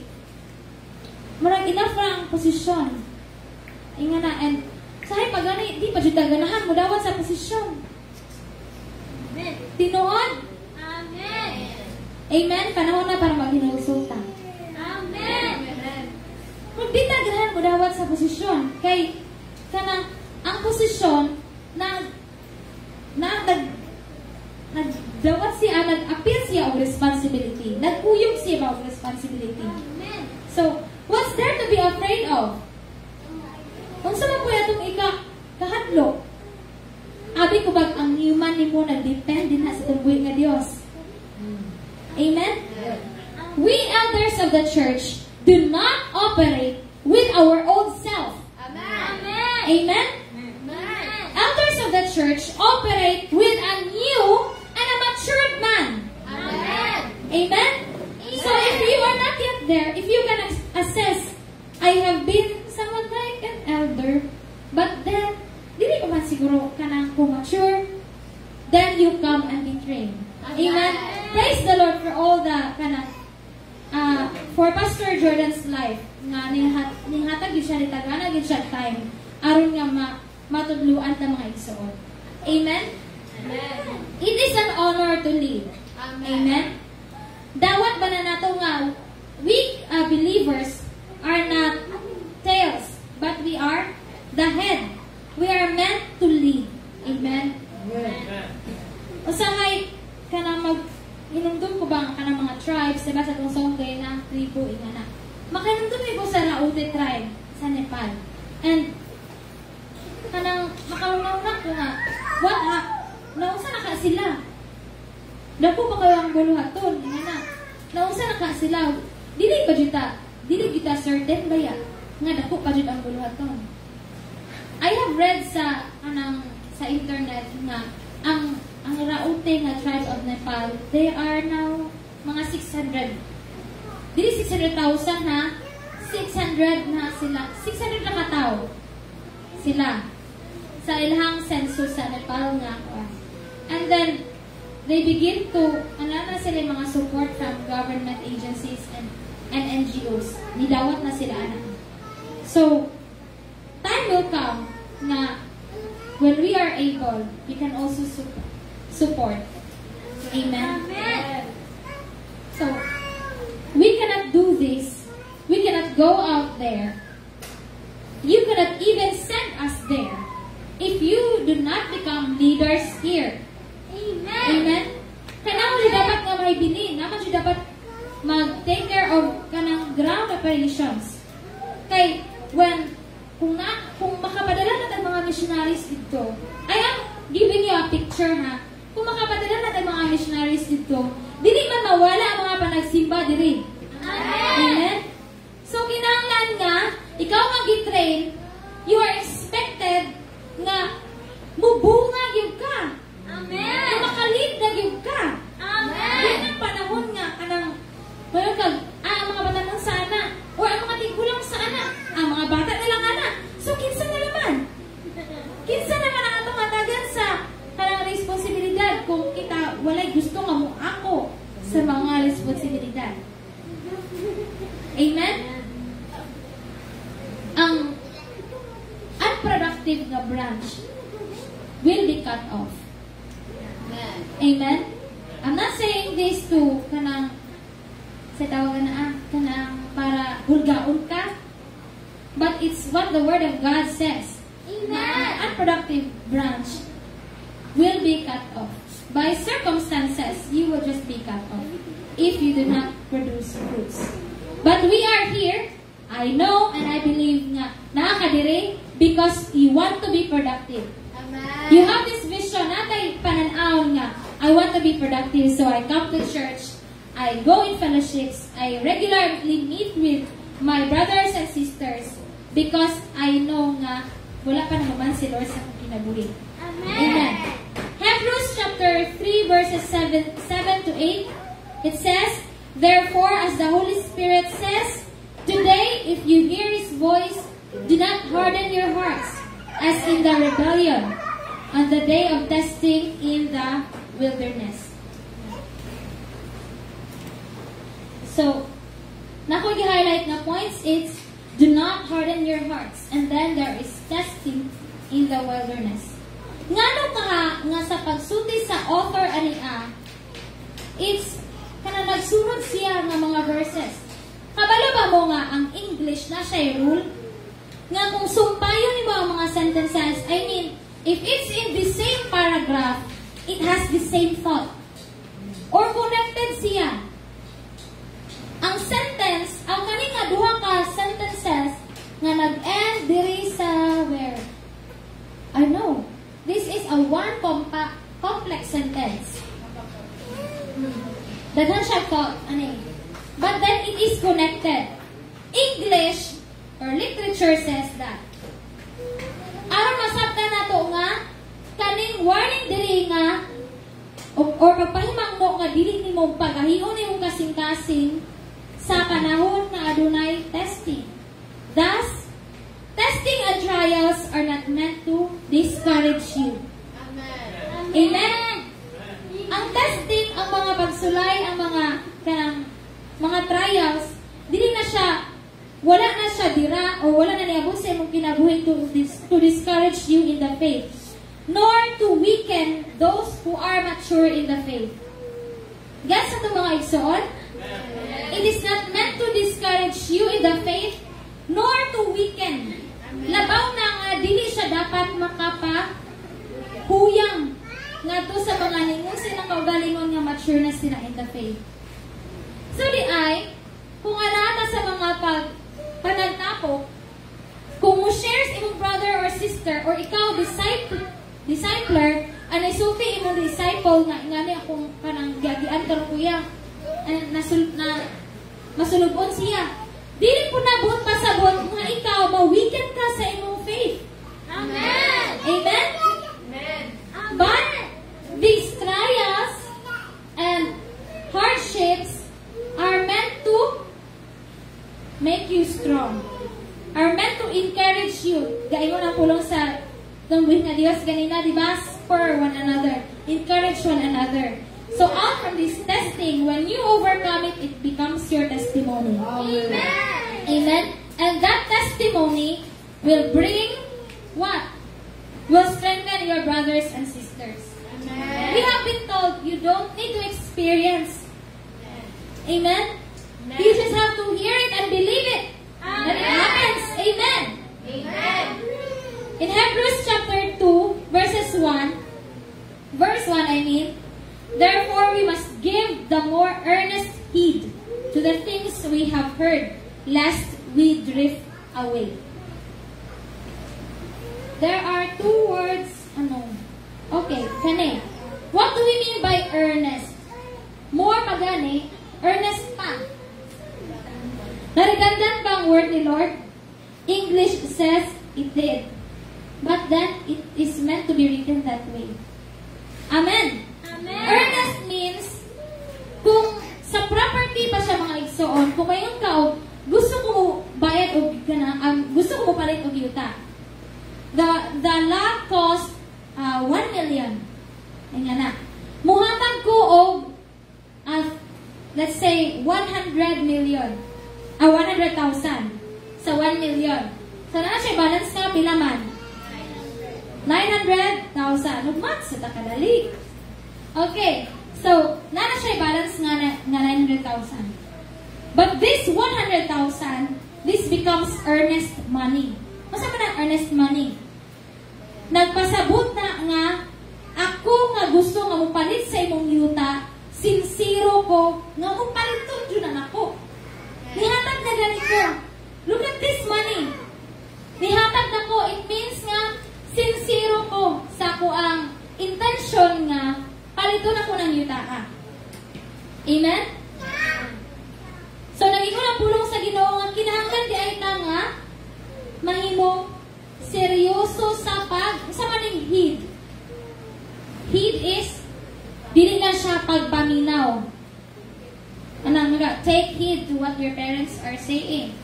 marag enough ra ang posisyon. Inga na, and sahay pagani, di pa jud ganahan mo dawat sa posisyon. Amen. Tinuod. Amen. Amen. Panahon na para maghinulsulta. Amen. Kung di na ganahan mo dawat sa posisyon, kay ang posisyon nagdawat siya, nag-appeal siya of responsibility. Nagkuyog siya of responsibility. Amen. So, what's there to be afraid of? Kung saan po itong kahadlok, abi ko bag ang human ni mo nag-depend din sa tunggoy nga Diyos. Amen? We elders of the church do not operate with our own self. Amen? Amen? Elders of the church church operate with a new and a matured man. Amen. Amen? So if you are not yet there, if you can assess, I have been somewhat like an elder, but then, dili pa man siguro ka na mature, then you come and be trained. Amen? Praise the Lord for all the for Pastor Jordan's life, nga nihatag yun siya, nitagana yun siya time, aron nga matudluan ta mga igsoon. Amen? Amen. It is an honor to lead. Amen? Dawat ba na nato nga, we believers are not tails, but we are the head. We are meant to lead. Amen? Usangay, hinumdum ko ba ka ng mga tribes, diba sa itong songgay na tribu, ingana. Makinumdum ko sa Raute tribe sa Nepal. And, makalunawnak ko nga, nausa na ka sila. Dako ba kayo ang buluhaton, ingana. Nausa na ka sila. Dili kita certain ba ya? Nga dako pa dyan ang buluhaton. I have read sa internet nga, ang Raute nga tribe of Nepal, they are now mga 600. Dili 600,000 ha? 600 na sila. 600 na katao sila sa ilhang census sa Nepal nga. And then, they begin to, na sila mga support from government agencies and NGOs. Nidawat na sila anak. So, time will come na when we are able, we can also support. Amen? Amen. So, we cannot do this. We cannot go out there. You cannot even send us there if you do not become leaders here. Amen. Amen? Kailangan dapat nga mahibinin. Naman siya dapat mag-take care of kanang ground operations. Kay, kung makapadala natin mga missionaries dito, I am giving you a picture ha. Kung makapadala natin mga missionaries dito, dili man mawala ang mga panagsimba diri. Amen. Amen? So, kinahanglan nga, ikaw mag-train, you are expected nga mubunga yung ka. Amen. Na makalid na yung ka. Amen. Yan ang panahon nga, ang mga bata ng sana, o ang mga tigulang sana, ang mga bata nilang anak. So, kinsa na naman? Kinsa naman ang atong atagan sa kanang responsibilidad kung kita walay gusto nga mo ako sa mga responsibilidad. Amen? Ang unproductive na branch will be cut off. Amen? I'm not saying this to kanang sa tawagan na kanang para hulgaon ka, but it's what the Word of God says. Amen. An unproductive branch will be cut off. By circumstances, you will just be cut off if you do not produce fruits. But we are here, I know and I believe nga nakakadiri because you want to be productive. Amen. You have this vision, natay pananaw nga, I want to be productive, so I come to church, I go in fellowships, I regularly meet with my brothers and sisters because I know nga wala pa naman si Lord sa kinabuhi. Amen. Amen. Hebrews chapter 3 verses 7 to 8, it says, therefore, as the Holy Spirit says, today, if you hear His voice, do not harden your hearts, as in the rebellion, on the day of testing in the wilderness. So, nako gi-highlight na points, it's do not harden your hearts. And then there is testing in the wilderness. Ngano nga sa pagsulti sa author ania, it's kana nagsunod siya ng mga verses. Kabalo ba mo nga ang English na siya rule? Nga kung sumpayon ni mo ang mga sentences, I mean, if it's in the same paragraph, it has the same thought. Or connected siya. Ang sentence, ang kaninga duha ka sentences nga nag-end diri sa where? I know. This is a one complex sentence. Daghan siya thought, ani. But then it is connected. English or literature says that. Aron masabtan nato nga kaning warning diri nga or magpahimang mo nga dili nimo pagahion imong kasing-kasing sa panahon nga adunay testing. Thus, testing and trials are not meant to discourage you. Amen. Ang testing, ang mga pagsulay, ang mga trials, dili na siya, wala na siya dira o wala na niabot sa imong kinabuhi to discourage you in the faith, nor to weaken those who are mature in the faith. Guys, sa itong mga igsoon, it is not meant to discourage you in the faith, nor to weaken. Labaw na nga, dili siya dapat makapahuyang nga to sa mga ningon silang kaugalingon nga mature na sila in the faith. So di ay, kung alata sa mga panagtapok, kung mo shares imong brother or sister, or ikaw discipler, ang isulti imong disciple nga ingani akong kanang giagian karon kuya, masulubon siya. Dili po na buot pasabot nga ikaw ma-weaken ka sa imong faith. Amen. Amen? Amen. But these trials and hardships are meant to make you strong. Are meant to encourage you. Gaingon ang pulong sa tungguhin nga Dios ganina, di ba? Spur one another. Encourage one another. So out from this testing, when you overcome it, it becomes your testimony. Amen. Amen. And that testimony will bring what? Will strengthen your brothers and sisters. Amen. We have been told you don't need to experience. Amen. Amen. You just have to hear it and believe it. That it happens. Amen. Amen. In Hebrews chapter 2, verse 1, therefore we must give the more earnest heed to the things we have heard, lest we drift away. There are two words, okay, kani. What do we mean by earnest? More pagani, earnest pa. Narigandang ba ang word ni Lord? English says it did. But then, it is meant to be written that way. Amen. Amen. Earnest means, kung sa property pa siya mga igsoon, kung mayon ka gusto ko bayad o gusto ko palit og yuta. The lot cost 1 million. Nga na. Muhatag ko og let's say 100 million. 100,000 sa 1 million. So na siya balance ka pila man? 900,000. Ugmat sa takadali. Okay. So, nana siya balance nga 900,000. But this 100,000, this becomes earnest money. Masa man ang earnest money? Nagpasabot na nga, ako nga gusto nga mupalit sa imong yuta, sincero ko, nga mupalit to dyan na ako. Nihatag na ganito. Look at this money. Nihatag na ko, it means nga, sincero ko sa ko ang intention nga, palito na ko ng yuta ka. Amen? So, naging ko na pulong sa Ginoo nga kinahanglan di ay ta nga mahimo seryoso sa sa maning heed. Heed is dili na siya pagpaminaw. Take heed to what your parents are saying,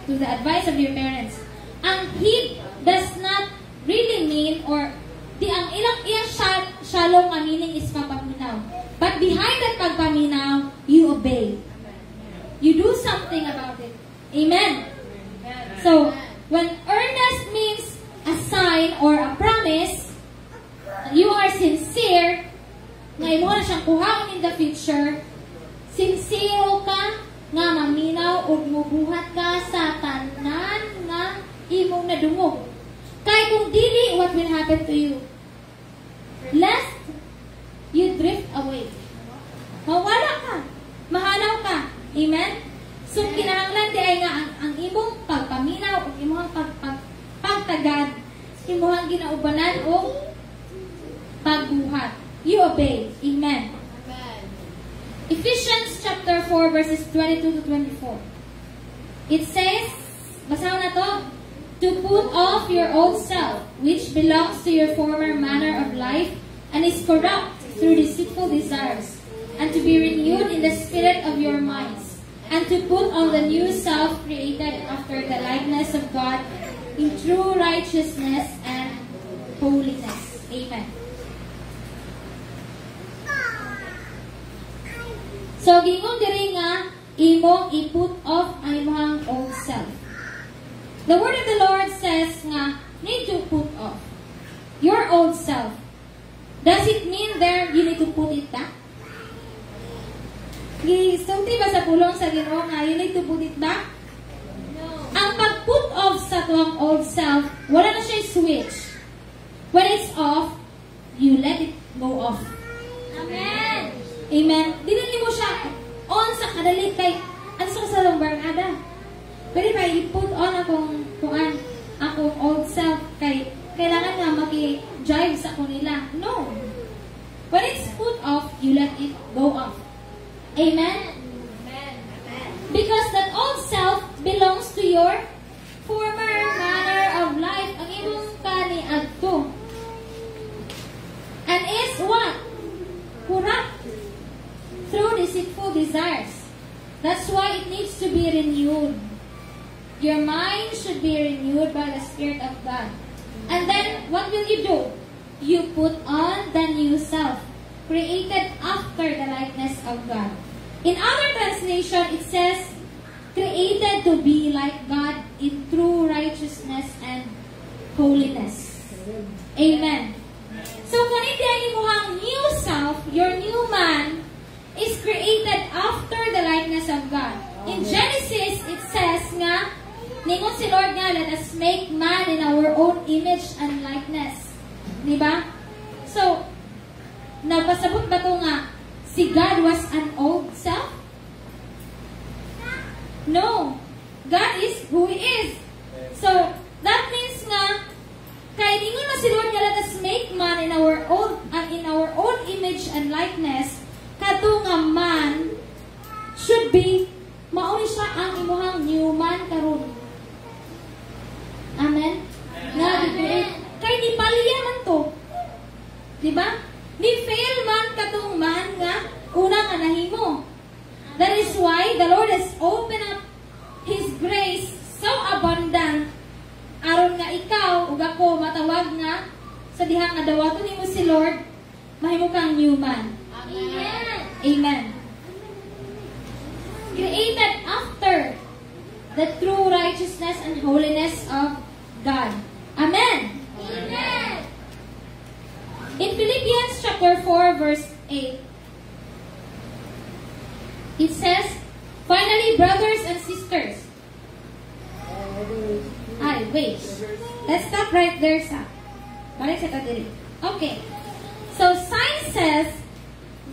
to the advice of your parents. Ang heed does not really mean or ang ilang shalom nga meaning is pagpaminaw. But behind that pagpaminaw, you obey. You do something about it. Amen. So, when earnest means a sign or a promise, you are sincere, ngayon mo na siyang kuhaon in the future, sincero ka, nga maminaw o mubuhat ka sa tanan nga imong nadungog. Kaya kung dili, what will happen to you? Lest you drift away. Mawala ka. Mahanaw ka. Amen? So, kinahanglan di ay nga ang imong pagpaminaw o imong pagtagad, imong ginaubanan o pagbuhat. You obey. Amen. Ephesians chapter 4 verses 22 to 24. It says, basahin na to, to put off your old self, which belongs to your former manner of life, and is corrupt through deceitful desires, and to be renewed in the spirit of your minds, and to put on the new self created after the likeness of God in true righteousness and holiness. Amen. So, gingon diri nga, imong i-put off ang imong old self. The word of the Lord says nga, need to put off your old self. Does it mean there you need to put it back? Gisulti ba sa pulong sa Ginoo nga, you need to put it back? No. Ang pag-put off sa tuwang old self, wala na siya switch. When it's off, you let it go off. Amen. Amen. Dili mo siya on sa kadali kay ano sa kasalang barkada. Pwede ba i-put on akong old self kay kailangan nga maki-drive sa ako nila. No. When it's put off, you let it go off. Amen? Amen. Because that old self belongs to your former manner of life. Ang imong kaniadto. And is what? Corrupt through deceitful desires. That's why it needs to be renewed. Your mind should be renewed by the Spirit of God. And then, what will you do? You put on the new self, created after the likeness of God. In other translation, it says, created to be like God in true righteousness and holiness. Amen. So, kung hindi ang imuhang new self, your new man, is created after the likeness of God. In Genesis, it says nga, ningon si Lord nga, let us make man in our own image and likeness. Diba? So, napasabot ba ito nga, si God was an old self? No. God is who He is. So, that means nga, kaya ningon na si Lord nga, let us make man in our own image and likeness, kato nga man should be mauni siya ang imuhang new man karon. Amen? Kay ni paliya man to. Diba? Ni fail man katong man nga una nga nahimo. That is why the Lord has opened up His grace so abundant aron nga ikaw ug ako matawag nga sa diha nga dawaton nimo si Lord mahimo kang new man. Amen. Amen. Created after the true righteousness and holiness of God. Amen. Amen. In Philippians chapter 4 verse 8, it says, finally, brothers and sisters. Wait. Let's stop right there, sa. Balik sa kadiri. Okay. So, science says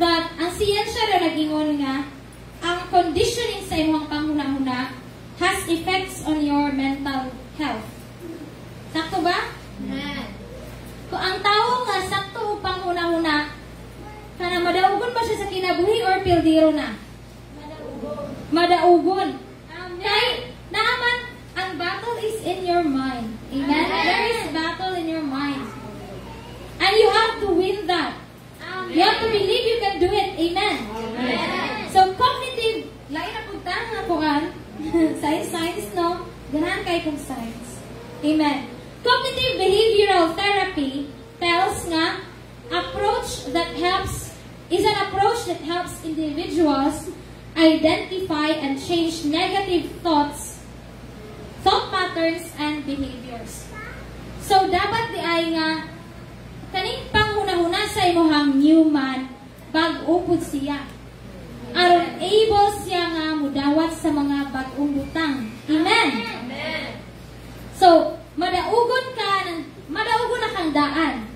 that ang siyensya na nagingon nga, ang conditioning sa imong panghuna-huna has effects on your mental health. Sakto ba? Amen. Kung ang tao nga sakto upang huna-huna, kana madaugon ba siya sa kinabuhi or pildiro na? Madaugon. Amen. Kay, naaman, ang battle is in your mind. Amen? Amen. There is battle in your mind. And you have to win that. Amen. You have to believe you can do it. Amen? Amen. So, cognitive, lain na punta nga po science, no? Ganahan kayo kong science. Amen. Cognitive behavioral therapy tells nga, is an approach that helps individuals identify and change negative thought patterns and behaviors. So, dapat di ay nga, kaning panghuna-huna sa imuhang new man, bag-upod siya. Aron able siya nga mudawat sa mga bag-ong butang. Amen? Amen. So, madaugon na kang daan.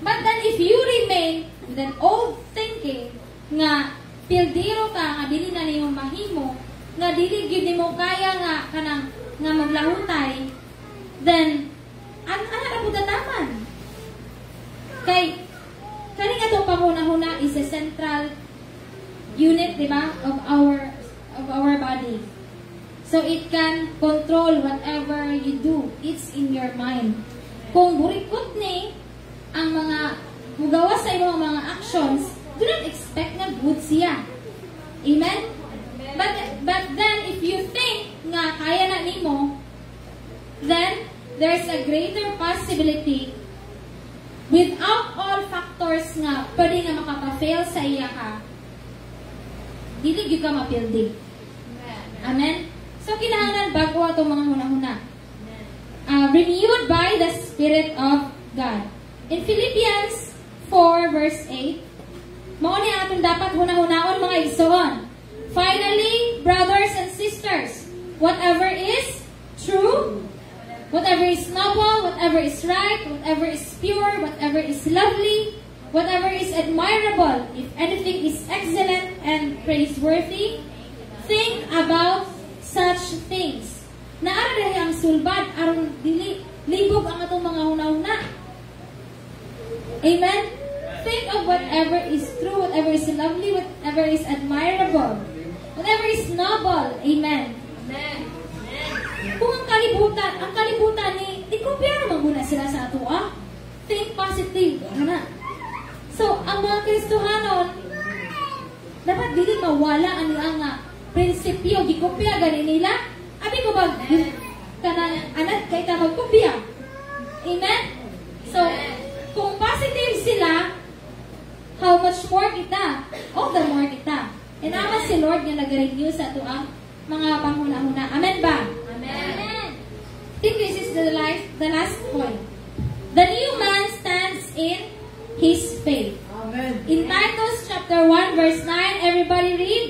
But then if you remain with an old thinking nga pildiro ka nga dili na nimo mahimo, nga dili gyud nimo kaya nga kanang nga maglahutay, then ana ra pud taman. Kay kaning atong panguna-huna is a central unit, di ba, of our body. So it can control whatever you do. It's in your mind. Kung burikot ni ang mga mugawa sa imong mga actions, do not expect na good siya. Amen? But then, if you think nga kaya na nimo, then there's a greater possibility without all factors nga pwede nga makapa-fail sa iya ka, dili gyud ka mapildi. Amen? So, kinahanglan bago atong mga hunahuna. Renewed by the Spirit of God. In Philippians 4 verse 8, mao ni atong dapat hunahunahon mga igsoon. Finally, brothers and sisters, whatever is true, whatever is noble, whatever is right, whatever is pure, whatever is lovely, whatever is admirable, if anything is excellent and praiseworthy, think about such things. Naara diri ang sulbad aron dili libog ang atong mga hunahuna. Amen? Think of whatever is true, whatever is lovely, whatever is admirable, whatever is noble. Amen. Amen. Kung ang kalibutan ni, di ko piyara maguna sila sa ato, ah? Think positive. Ano? So, ang mga Kristohanon, dapat dili mawala ang iyang prinsipyo, gikopya gani nila. Abi ko ba, kanang anak, kay ka magkopya. Amen? So, kung positive sila, how much more kita? All the more kita. And naman si Lord nga nag-renew sa ito ang mga panghuna-huna. Amen ba? Amen. I think this is the last point. The new man stands in his faith. Amen. In Titus chapter 1 verse 9, everybody read?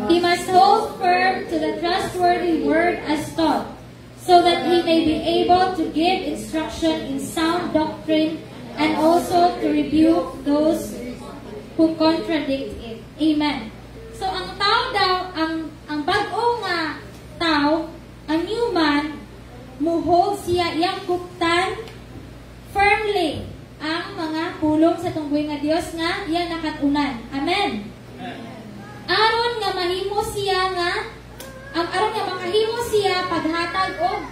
He must hold firm to the trustworthy word as taught, so that he may be able to give instruction in sound doctrine and also to rebuke those who contradict it. Amen. So, ang tao daw, ang bag-o nga tao, ang new man, muhold siya iyang kuptan firmly ang mga pulong sa tunggoy nga Dios nga iya nakatunan. Amen. Aron nga mahimo siya nga aron nga makahimo siya paghatag og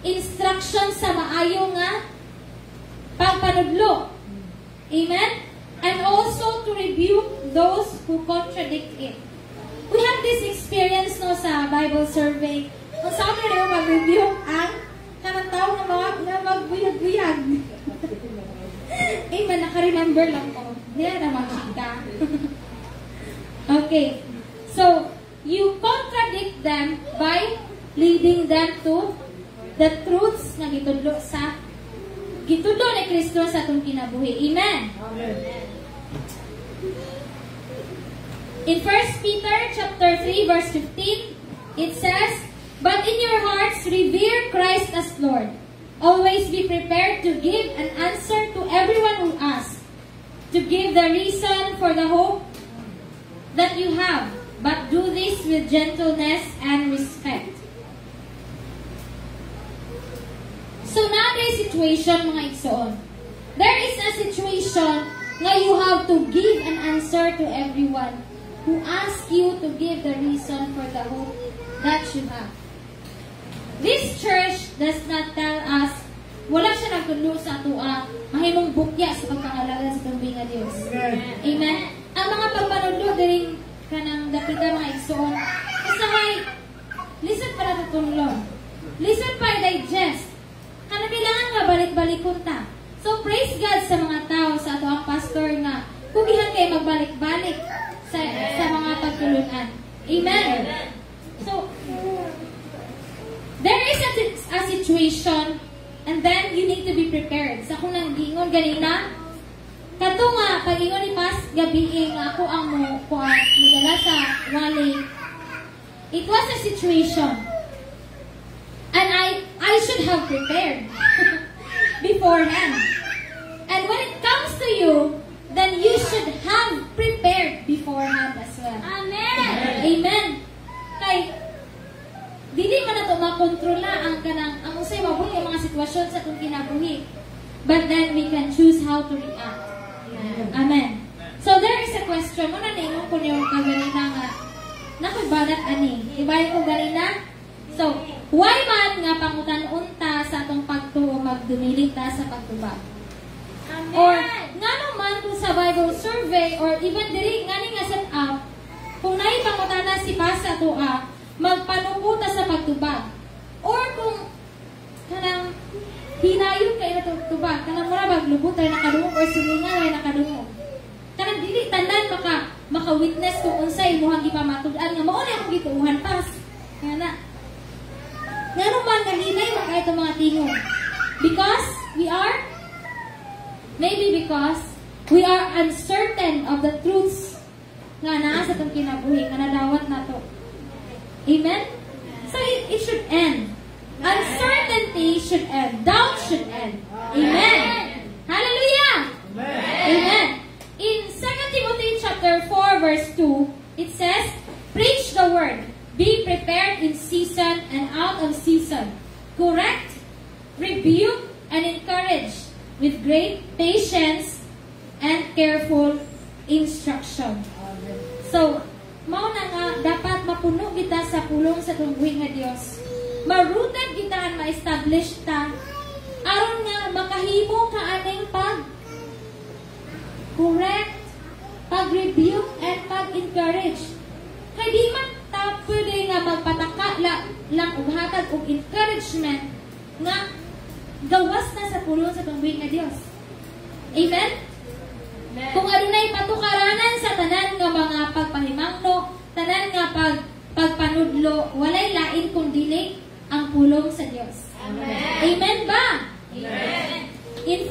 instruction sa maayo nga pagpanudlo. Amen? And also to rebuke those who contradict it. We have this experience no sa Bible survey. Kung saan na mag-rebuke ang kanang tao na magbuyag-buyag. Amen, naka-remember lang ko. Hindi na makita. Okay. So, you contradict them by leading them to the truths na gitudlo ni Kristo sa atong kinabuhi. Amen. Amen. In 1 Peter chapter 3 verse 15, it says, "But in your hearts revere Christ as Lord. Always be prepared to give an answer to everyone who asks, to give the reason for the hope that you have, but do this with gentleness and respect." So, nowadays situation, mga igsoon. There is a situation na you have to give an answer to everyone who asks you to give the reason for the hope that you have. This church does not tell us, wala siya nagtulong sa atua, mahimong bukya sa pagkakalaga sa tumbing nga Diyos. Amen? Ang mga pagpanudlo din kanang dapita mga igsoon, usahay, listen para tutulong. Listen para digest. Kanang kailangan nga balik-balikon ta. So, praise God sa mga tao, sa ato ang pastor nga, kugihan kayo magbalik-balik sa mga pagtulunan. Amen? So, there is a situation and then you need to be prepared. Sa kung nang gingon ganina, kato nga, pag-ingon ni Pas gabi nga ako ang mudala sa wali. It was a situation. And I should have prepared beforehand. And when it comes to you, then you should have prepared beforehand as well. Amen. Amen. Kay, dili man nato makontrola ang usay mabuhi ang mga sitwasyon sa atong kinabuhi. But then we can choose how to react. Amen. So there is a question. Muna ningon ko niyo kaganina nga nakibalat ani. Ibayin ko ganina. So, why man nga pangutan unta sa atong pagtuo magdumili ta sa pagtubag? Amen. Or nga sa Bible survey or even diri ngani nga set up, kung naay pangutana si Pasa toa, magpanukuta sa pagtubag. Or kung kanang hinayon kayo na tubag, kanang mura maglubot ay nakadungog or silingan ay nakadungog. Kanang dili tanan maka-witness kung unsay imuhang ipamatud-an nga mao na akong gituuhan pas. Ngana. Ngano man kalinay maka ito mga tingog? Because we are uncertain of the truths nga naa sa itong kinabuhi, nga nadawat na to. Amen? So it should end. Uncertainty should end. Doubt should end. Amen. Hallelujah. Amen. In 2 Timothy chapter 4 verse 2, it says, preach the word. Be prepared in season and out of season. Correct, rebuke, and encourage with great patience and careful instruction. So, mao na nga dapat mapuno kita sa pulong sa tungguhi nga Dios. Marunad kita ang ma-establish ta aron nga makahimo ka aning correct, pag-rebuke, and pag-encourage. Kaya di man ta pwede nga magpataka lang hatag og encouragement nga gawas na sa pulong sa tungguhi nga Dios. Amen? Kung adunay patukaranan sa tanan nga mga pagpahimangno, tanan nga pagpanudlo, walay lain kundi ang pulong sa Dios. Amen. Amen ba? Amen. In 2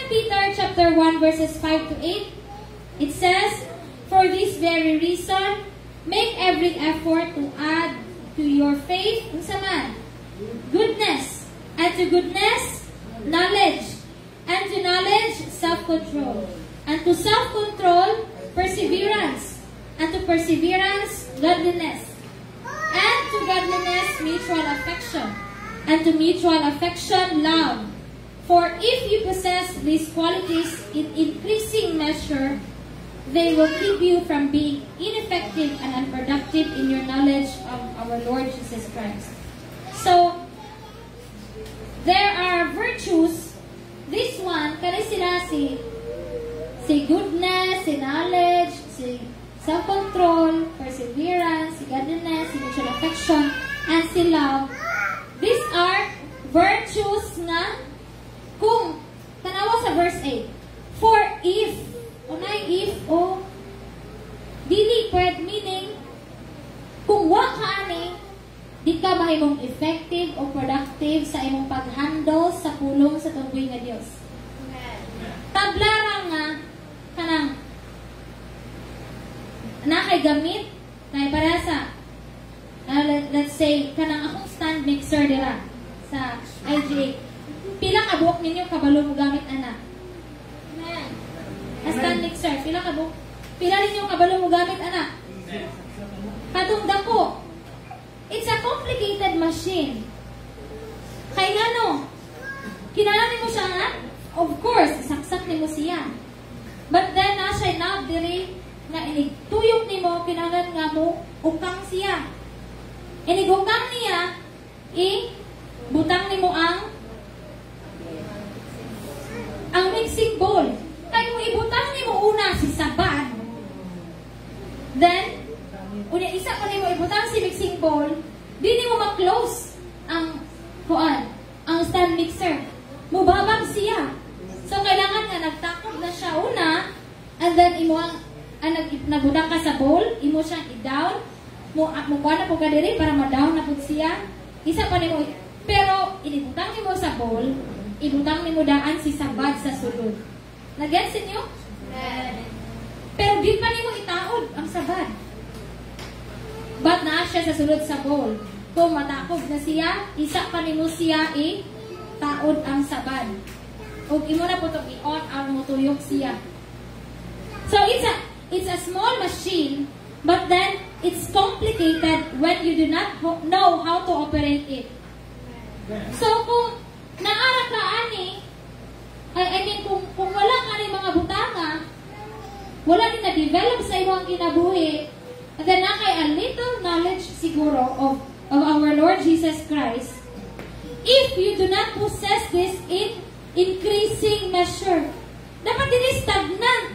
Peter chapter 1 verses 5 to 8, it says, for this very reason, make every effort to add to your faith unsa man? Goodness, and to goodness, knowledge, and to knowledge, self-control, and to self-control, perseverance, and to perseverance, godliness, and to godliness, mutual affection, and to mutual affection, love. For if you possess these qualities in increasing measure, they will keep you from being ineffective and unproductive in your knowledge of our Lord Jesus Christ. So, there are virtues. This one, kani sila si goodness, si knowledge, si self-control, perseverance, si godliness, si mutual affection, and si love. These are virtues na kung tanawa sa verse 8. For if, unay if o dili pwede, meaning kung wa ka ani, di ka mahimong effective o productive sa imong pag-handle sa pulong sa tunggoy nga Dios. Tablarang nga kanang nakay gamit kay para sa let's say kanang akong stand mixer dira sa IGA. Pila ka buok ninyo kabalo mo gamit ana? Amen. Stand mixer, pila ninyo kabalo mo gamit ana? Katong dako. It's a complicated machine. Kay ngano? Kinahanglan mo siya nga? Of course, saksak nimo siya. But then na siya na diri na inigtuyok nimo kinahanglan nga mo ukang siya. Inigukang niya butang nimo ang mixing bowl. Kaya kung ibutang nimo una si saban, then isa pa nimo ibutang si mixing bowl, di nimo ma-close ang stand mixer. Mubabag siya. So kailangan nga nagtakod na siya una, and then imo nagbutang ka sa bowl, imo siyang i-down, mo na po ka diri para ma-down na po siya. Isa pa nimo, pero inibutang nimo sa bowl, ibutang nimo daan si sabad sa sulod. Nag-gets niyo? Pero di pa nimo itaod ang sabad. But naa siya sa sulod sa bowl. Kung matakog na siya, isa pa nimo siya taod ang sabad. O imo na po itong i-on ang mutuyok siya. So it's a small machine, but then it's complicated when you do not know how to operate it. So kung naara ka ani, kung wala ka ni mga butanga, wala din na-develop sa iyong kinabuhi, and then nakay a little knowledge siguro of our Lord Jesus Christ, if you do not possess this in increasing measure, Dapat dili stagnant.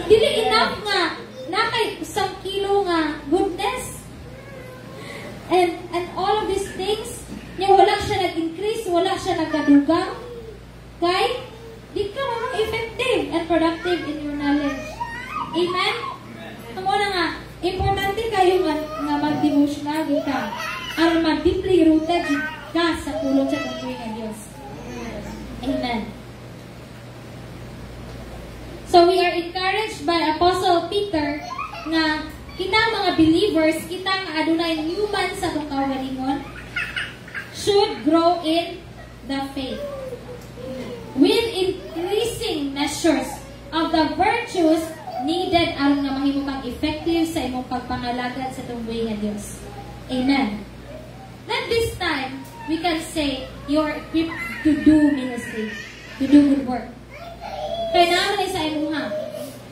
Dili enough nga na kay 1 kilo nga goodness. And all of these things, niya wala siya nag-increase, wala siya nagkadugang. Kay, di ka mga effective and productive in your knowledge. Amen? Amo na nga, importante kayo nga mag-devotional ka. Aron mag-deeply rooted ka sa pulong sa tungkol ng Diyos. Amen. So we are encouraged by Apostle Peter nga kita mga believers, kita nga adunay new man sa itong kaugalingon, should grow in the faith with increasing measures of the virtues needed aron nga mahimo kang effective sa imong pagpangalagad sa itong buhay nga Diyos. Amen. Then this time, we can say you are equipped to do ministry, to do good work. Kaya naman sa imuha,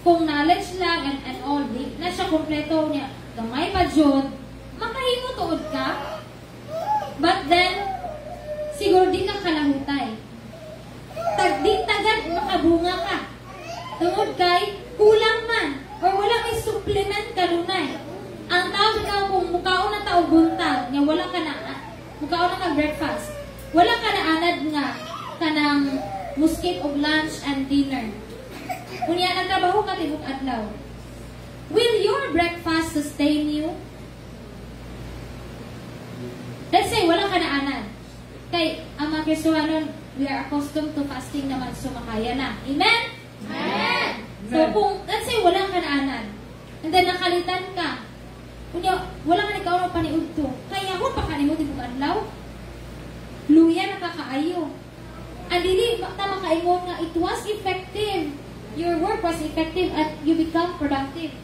kung knowledge lang and all, na siya kompleto niya, gamay pa dyan, makahimo tuod ka, but then, siguro di ka kalahutay. Di tagad makabunga ka. Tungod kay, kulang man, or wala may supplement kanunay. Ang tao na kung mukaon na tao buntag, nga wala ka na, mukaon na ka breakfast, wala ka na anad nga, kanang muskip of lunch and dinner. Kunya nagtrabaho ka tibok adlaw. Will your breakfast sustain you? Let's say wala ka na anad. Kay ang mga Kristohanon, we are accustomed to fasting naman, so makaya na. Amen? Amen! So kung, let's say wala ka na anad, and then nakalitan ka, kunya wala ka na ikaw na paniud to, kaya mo pa kanimo tibok adlaw? Luya nakakaayo. And dili tama kaingon nga it was effective. Your work was effective at you become productive.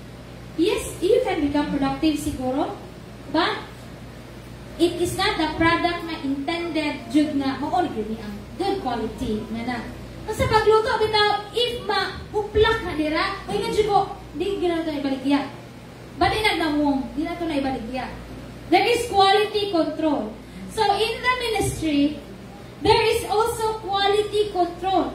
Yes, you can become productive siguro, but it is not the product na intended jud nga mao gyud ni ang good quality na. Kasi pagluto bitaw if ma-uplak na dira, oy nga jud ko di gyud na ibaligya. But inagdamong, di na to na ibaligya. There is quality control. So in the ministry, there is also quality control.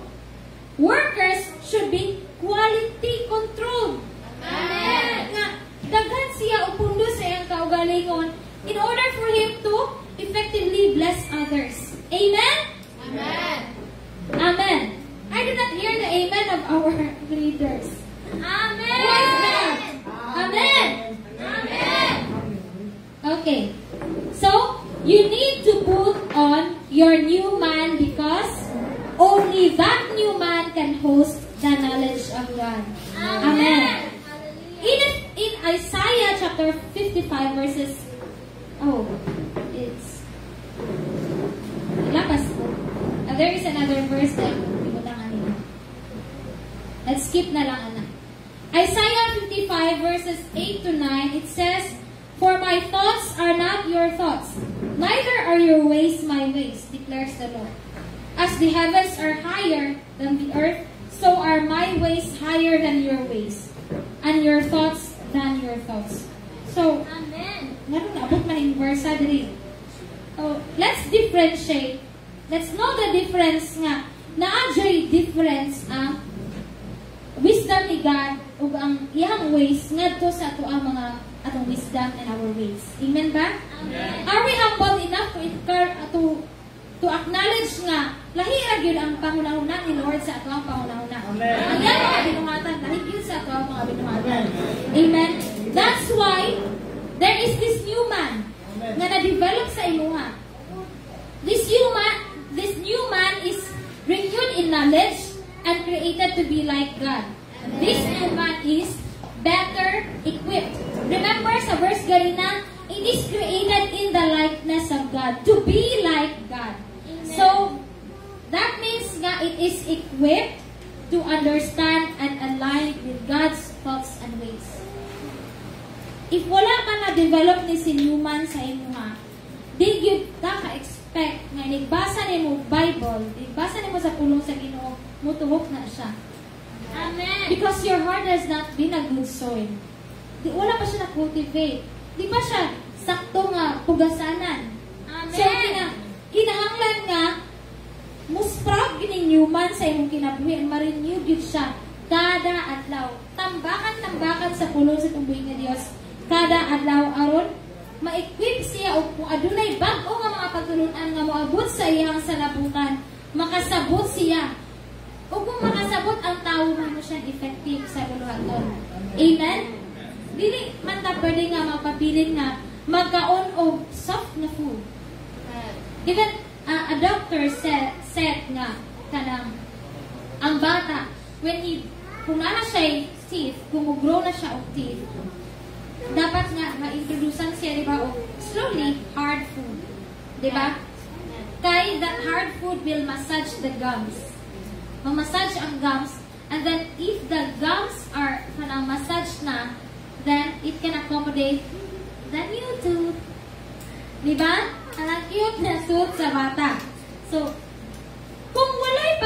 Workers should be quality controlled. Amen. Nga, daghan siya upundo sa iyang kaugalingon in order for him to effectively bless others. Amen? Amen. Amen. I did not hear the amen of our leaders. Amen. Who is that? Amen. Amen. Okay. So, you need to put on your new man because only that new man can host the knowledge of God. Amen. In Isaiah chapter 55 verses, lakas po. There is another verse that let's skip na lang, anak. Isaiah 55 verses 8 to 9, it says, "For my thoughts are not your thoughts, neither are your ways my ways, declares the Lord. As the heavens are higher than the earth, so are my ways higher than your ways, and your thoughts than your thoughts." So, Amen. naroon na, abot man yung verse diri. So, let's differentiate. Let's know the difference nga. Na-enjoy difference ang wisdom ni God ug ang iyang ways ngadto sa ato ang mga atong wisdom and our ways. Amen ba? Amen. Are we humble enough to acknowledge nga lahi ra gyud ang pangunahuna ni Lord sa ato ang pangunahuna. Amen. Ang iyang mga binuhatan lahi gyud sa ato ang mga binuhatan. Amen. That's why there is this new man nga na-develop sa imuha. This new man is renewed in knowledge and created to be like God. This new man is better equipped. Remember sa verse ganina, it is created in the likeness of God, to be like God. Amen. So, that means nga it is equipped to understand and align with God's thoughts and ways. If wala ka na-develop ni si Newman sa imuha, di gyud ta ka-expect nga nagbasa nimo Bible, nagbasa nimo sa pulong sa Ginoo, mutuhok na siya. Amen. Because your heart has not been a good soil. Wala pa siya na-cultivate. Di pa siya sakto nga pugasanan. Amen. So, kinahanglan nga, musprag gininyo human sa imong kinabuhi, ma-renew gyud siya kada adlaw. Tambakan sa pulong sa tubuhi nga Dios kada adlaw aron ma-equip siya og kung adunay bag-o nga mga pagtulunan nga moabot sa iyang salabutan, makasabot siya. O kung makasabot ang tao mo siya effective sa buluhaton. Amen? Dili man ta pwede nga magpabilin nga magkaon og soft na food. Even a doctor said nga kanang ang bata when kung ana siya teeth, kung mag-grow na siya og teeth, dapat nga ma-introducean siya, di ba, og slowly hard food. Di ba? Kaya that hard food will massage the gums. Mamassage ang gums, and then if the gums are kanang massage na, then it can accommodate the new tooth. Di ba? Ang cute na tooth sa bata. So, kung walay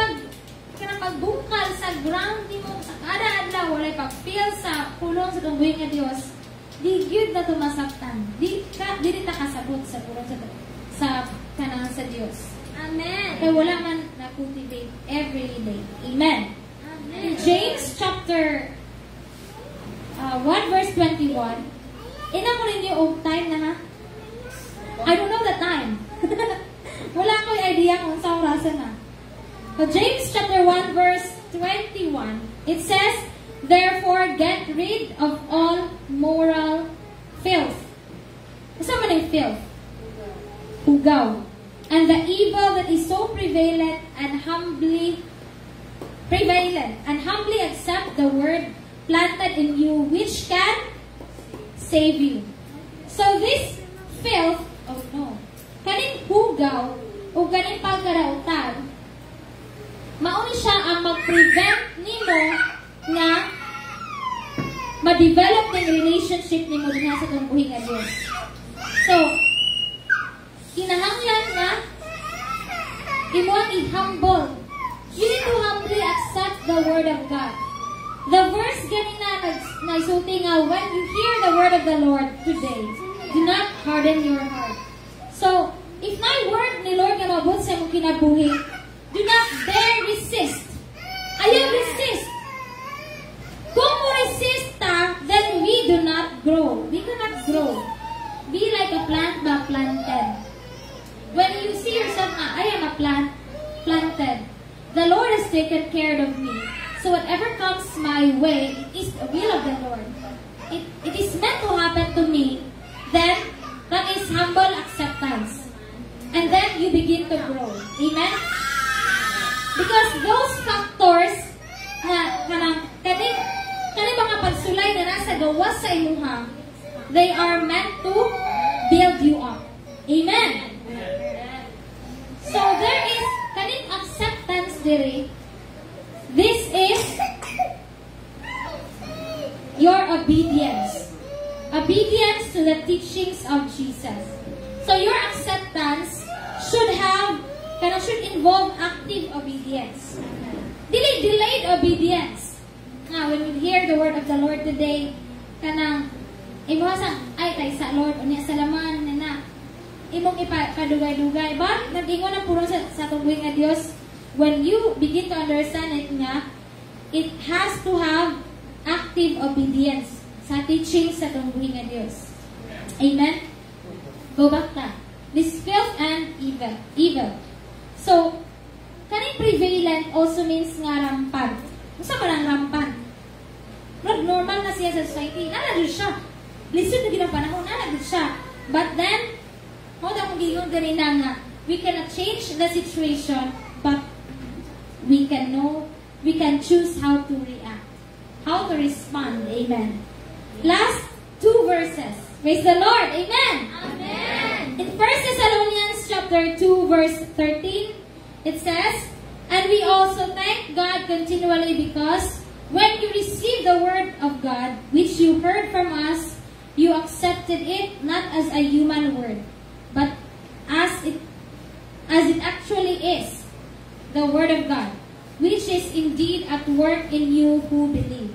pagbungkal sa ground ni mo sa kada adlaw, walay pag-feel sa pulong sa tungguin nga Dios, di gyud na tumasaktan. Di ta kasabot sa pulong sa kanang sa Dios. Amen. Kaya wala man na-cultivate every day. Amen. Amen. In James chapter 1 verse 21, ina ko ninyo og time na ha? I don't know the time. Wala ko'y idea kung saan oras na. But James chapter 1 verse 21, it says, therefore get rid of all moral filth. What's man filth? Hugaw. And the evil that is so prevalent and humbly accept the word planted in you, which can save you. So this filth, oh no, kaning hugaw o kaning pagkarautan, mauni siya ang mag-prevent nimo nga ma-develop ng relationship nimo din sa tungkuhin nga Diyos. So, kinahanglan nga imuang i-humble. You need to humbly accept the word of God. The verse ganina naisulti nga, when you hear the word of the Lord today, do not harden your heart. So, if my word ni Lord nga mabot sa imong kinabuhi, do not dare resist. Ayaw resist. Kung mo resist ta, then we do not grow. We cannot grow. Be like a plant ba planted. When you see yourself, I am a planted. The Lord has taken care of me. So whatever comes my way, it is the will of the Lord. It is meant to happen to me. Then, that is humble acceptance. And then you begin to grow. Amen? Because those factors na kani mga pagsulay na nasa gawas sa imuha, they are meant to build you up. Amen? So there is kaning acceptance diri. This is your obedience. Obedience to the teachings of Jesus. So your acceptance should involve active obedience. Delayed obedience. Now, when we hear the word of the Lord today, kanang ibuhasan, ay tay sa Lord, unya salaman na imong ipadugay-dugay. But, nag-ingon ang puro sa tungguing nga Diyos, when you begin to understand it nga, it has to have active obedience sa teaching sa tungguing nga Diyos. Amen? Go back na. This filth and evil. So, kaning prevalent also means nga rampant. Gusto mo lang rampant? Normal na siya sa society. Nanagod siya. Lisod na ginapanahon. Nanagod siya. But then, kung akong giyon ganun na nga, we cannot change the situation, but we can choose how to react, how to respond. Amen. Last two verses. Praise the Lord. Amen. Amen. In 1 Thessalonians chapter 2 verse 13, it says, and we also thank God continually because when you received the word of God, which you heard from us, you accepted it not as a human word, but as it actually is, the word of God, which is indeed at work in you who believe.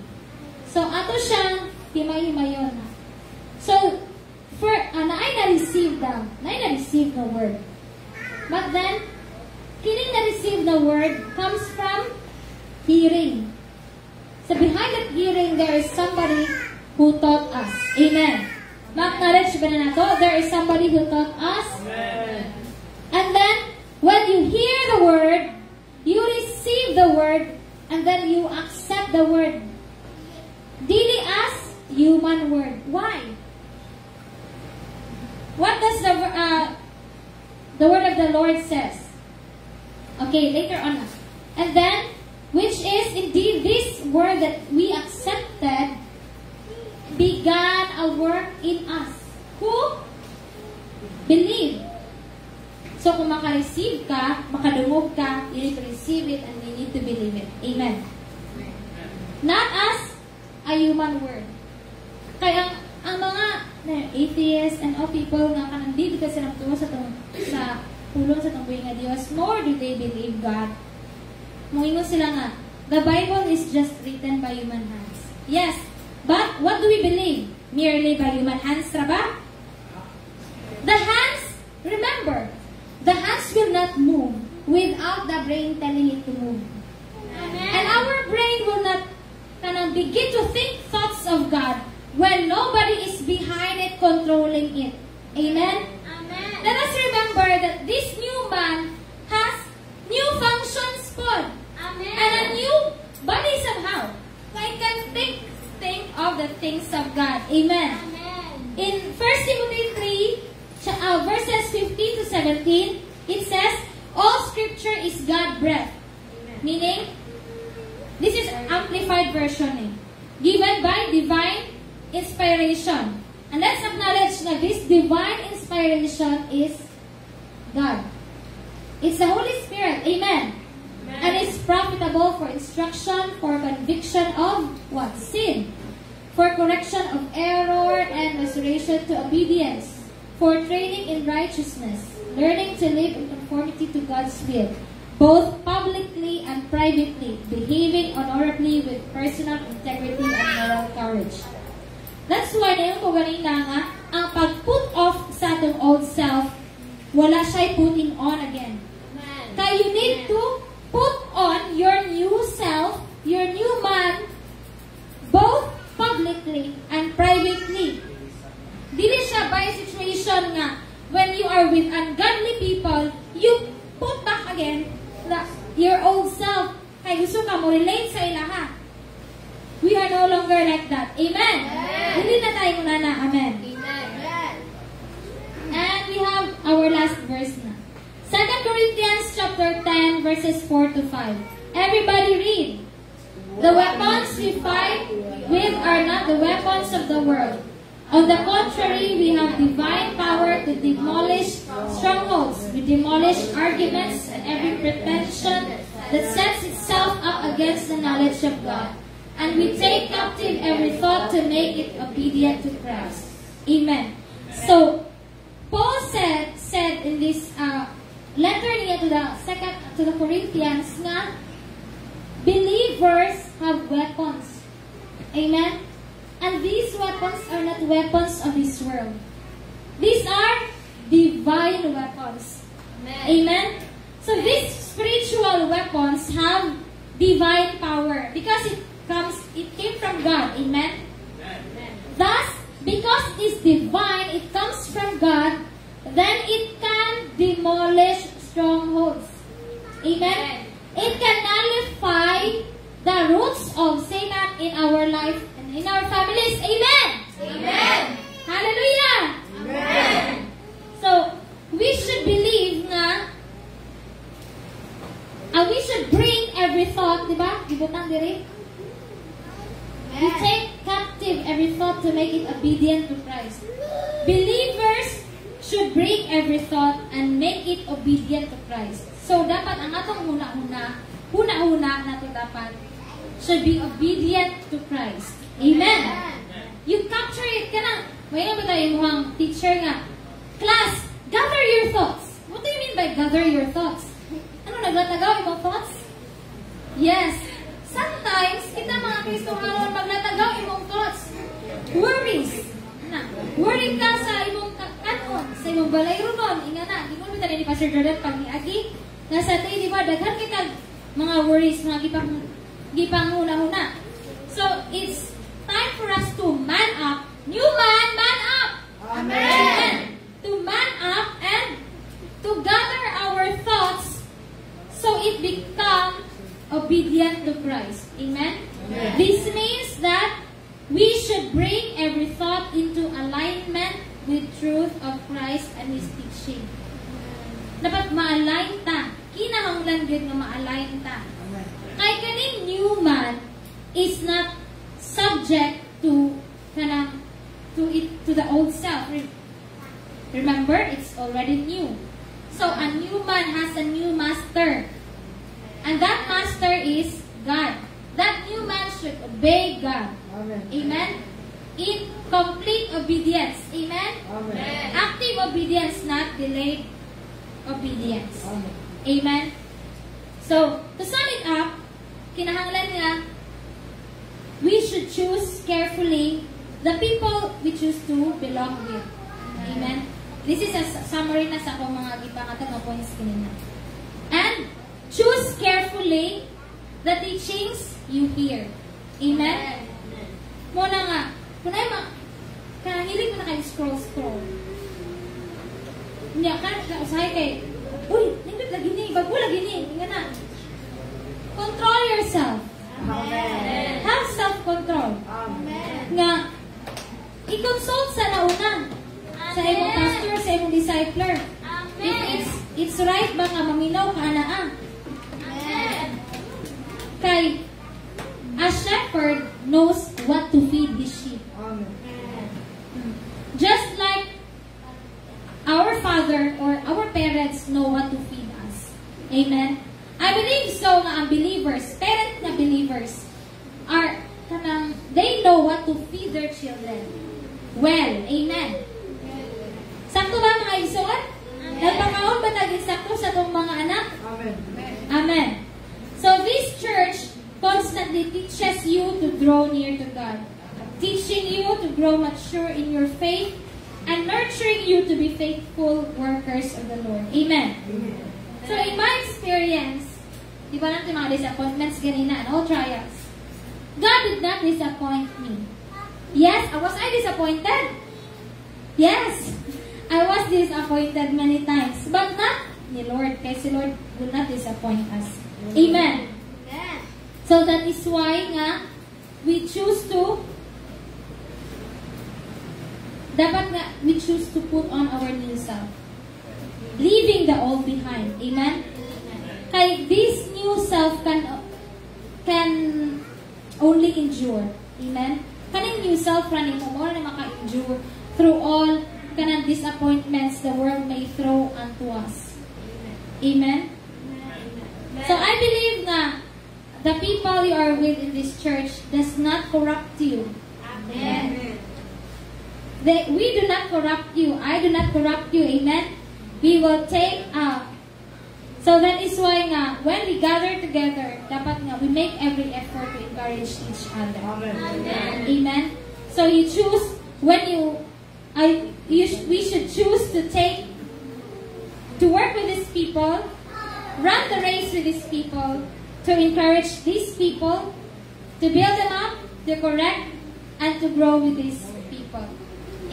So, ato siyang himay-himayon. So, naay na-receive the word. But then, kining na receive the word comes from hearing. So behind that hearing, there is somebody who taught us. Amen. Ma-acknowledge ba na nato? There is somebody who taught us. Amen. And then, when you hear the word, you receive the word, and then you accept the word. Dili as human word. Why? What does the word of the Lord says? Okay, later on. And then, which is indeed this word that we accepted began a work in us. Who? Believe. So, kung maka-receive ka, makadungog ka, you need to receive it and you need to believe it. Amen. Not as a human word. Kaya ang mga atheists and all people nga kanandito kasi nagtuwa sa pulong sa tungkuy nga Diyos, nor do they believe God. Moingon sila nga, the Bible is just written by human hands. Yes, but what do we believe? Merely by human hands, ba? The hands, remember, the hands will not move without the brain telling it to move. Amen. And our brain will not begin to think thoughts of God when nobody is behind it controlling it. Amen? Amen. Let us remember that this new man has new functions po. Amen. And a new body somehow. I can think of the things of God. Amen. Amen. In 1 Timothy 3, verses 15 to 17, it says, all scripture is God-breathed. Meaning, this is amplified version. Given by divine inspiration. And let's acknowledge that this divine inspiration is God. It's the Holy Spirit. Amen. And it's profitable for instruction, for conviction of what? Sin. For correction of error and restoration to obedience. For training in righteousness. Learning to live in conformity to God's will. Both publicly and privately. Behaving honorably with personal integrity and moral courage. That's why na yung ko ganina nga, ang pag-put off sa atong old self, wala siya'y putting on again. Kaya you need to put on your new self, your new man, both publicly and privately. Dili siya by situation nga, when you are with ungodly people, you put back again your old self. Kaya gusto ka mo relate sa ilaha. We are no longer like that. Amen? Hindi na tayo muna na. Amen. Amen. And we have our last verse na. 2 Corinthians chapter 10 verses 4 to 5. Everybody read. The weapons we fight with are not the weapons of the world. On the contrary, we have divine power to demolish strongholds. We demolish arguments and every pretension that sets itself up against the knowledge of God. And we take captive every thought to make it obedient to Christ. Amen. So, Paul said in this letter niya to the Corinthians nga, believers have weapons. Amen? And these weapons are not weapons of this world. These are divine weapons. Amen? So these spiritual weapons have divine power because it came from God. Amen? Thus, because it's divine, it comes from God, then it can demolish strongholds. Amen? It can nullify the roots of Satan in our life and in our families. Amen? Amen. Hallelujah! Amen. So, we should believe nga, we should bring every thought, di ba? Gibutang diri. We take captive every thought to make it obedient to Christ. Believers should bring every thought and make it obedient to Christ. So, dapat ang atong huna-huna na to dapat should be obedient to Christ. Amen. You capture it. Kanang, may naman tayo mukhang teacher nga. Class, gather your thoughts. What do you mean by gather your thoughts? Ano, naglatagaw imong thoughts? Yes. Sometimes, kita mga Kristohanon, maglatagaw imong thoughts. Worries. Worry ka sa imong kanon, sa imong balay runon. Inga na, di mo naman ni Pastor Jordan pag niagi. Nasa tayo, di ba, daghan kita mga worries, mga gipang huna-huna. So, it's time for us to man up. New man, man up! Amen. To man up and to gather our thoughts so it become obedient to Christ. Amen? Amen. This means that we should bring every thought into alignment with truth of Christ and His teaching. Dapat ma-align ta. Kinahanglan gyud nga ma-align ta. Kay kaning new man is not subject to the old self. Remember, it's already new. So a new man has a new master. And that master is God. That new man should obey God. Amen? In complete obedience. Amen? Active obedience, not delayed obedience. Amen? So, to sum it up, kinahanglan nila, we should choose carefully the people we choose to belong with. Amen? This is a summary na sa akong mga ipangatang points kanina. And choose carefully the teachings you hear. Amen? Muna nga, kung ay hilig mo na kayo scroll. Hindi ka, usahay kayo, uy, nindot lagi ni, bago lagi ni, nga na. Control yourself. Amen. Have self-control. Amen. Nga, i-consult sa nauna. Sa imong pastor, sa imong discipler. If it's right ba nga maminaw ka na Kay, a shepherd knows what to feed his sheep. Just like our father or our parents know what to feed us. Amen? I believe so nga ang believers, parent na believers, are they know what to feed their children. Well, amen. Sakto ba mga igsoon? Nagpangaon ba naging sakto sa itong mga anak? Amen. Amen. So this church constantly teaches you to draw near to God, teaching you to grow mature in your faith, and nurturing you to be faithful workers of the Lord. Amen. So in my experience, di ba natin mga disappointments ganina, no trials, God did not disappoint me. Yes, was I disappointed? Yes, I was disappointed many times, but not ni Lord, kasi Lord will not disappoint us. Amen. So that is why nga we choose to put on our new self, leaving the old behind. Amen. Kay this new self can only endure. Amen. Kaning new self running mo na maka-endure through all kanang disappointments the world may throw unto us. Amen. So I believe na the people you are with in this church does not corrupt you. Amen. We do not corrupt you. I do not corrupt you. Amen. We will take out. So that is why nga, when we gather together, dapat nga, we make every effort to encourage each other. Amen. Amen. So you choose, we should choose to work with these people, run the race with these people, to encourage these people, to build them up, to correct, and to grow with these people.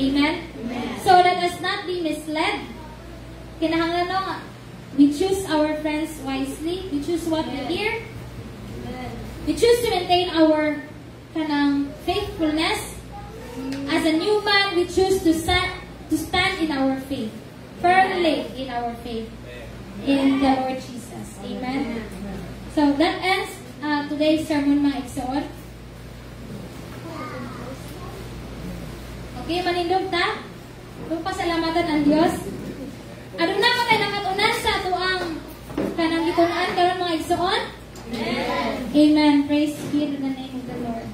Amen? Amen. So let us not be misled. Kinahanglan nga, we choose our friends wisely. We choose what we hear. We choose to maintain our faithfulness. As a new man, we choose to stand in our faith, firmly in our faith, in the Lord Jesus. Amen. So that ends today's sermon, mga igsoon. Okay, manindog ta? Kung pasalamatan ang Diyos. Ano na mo tayo nakatunan sa tuang kanang gitunan karon mga igsoon? Amen. Amen. Praise be to the name of the Lord.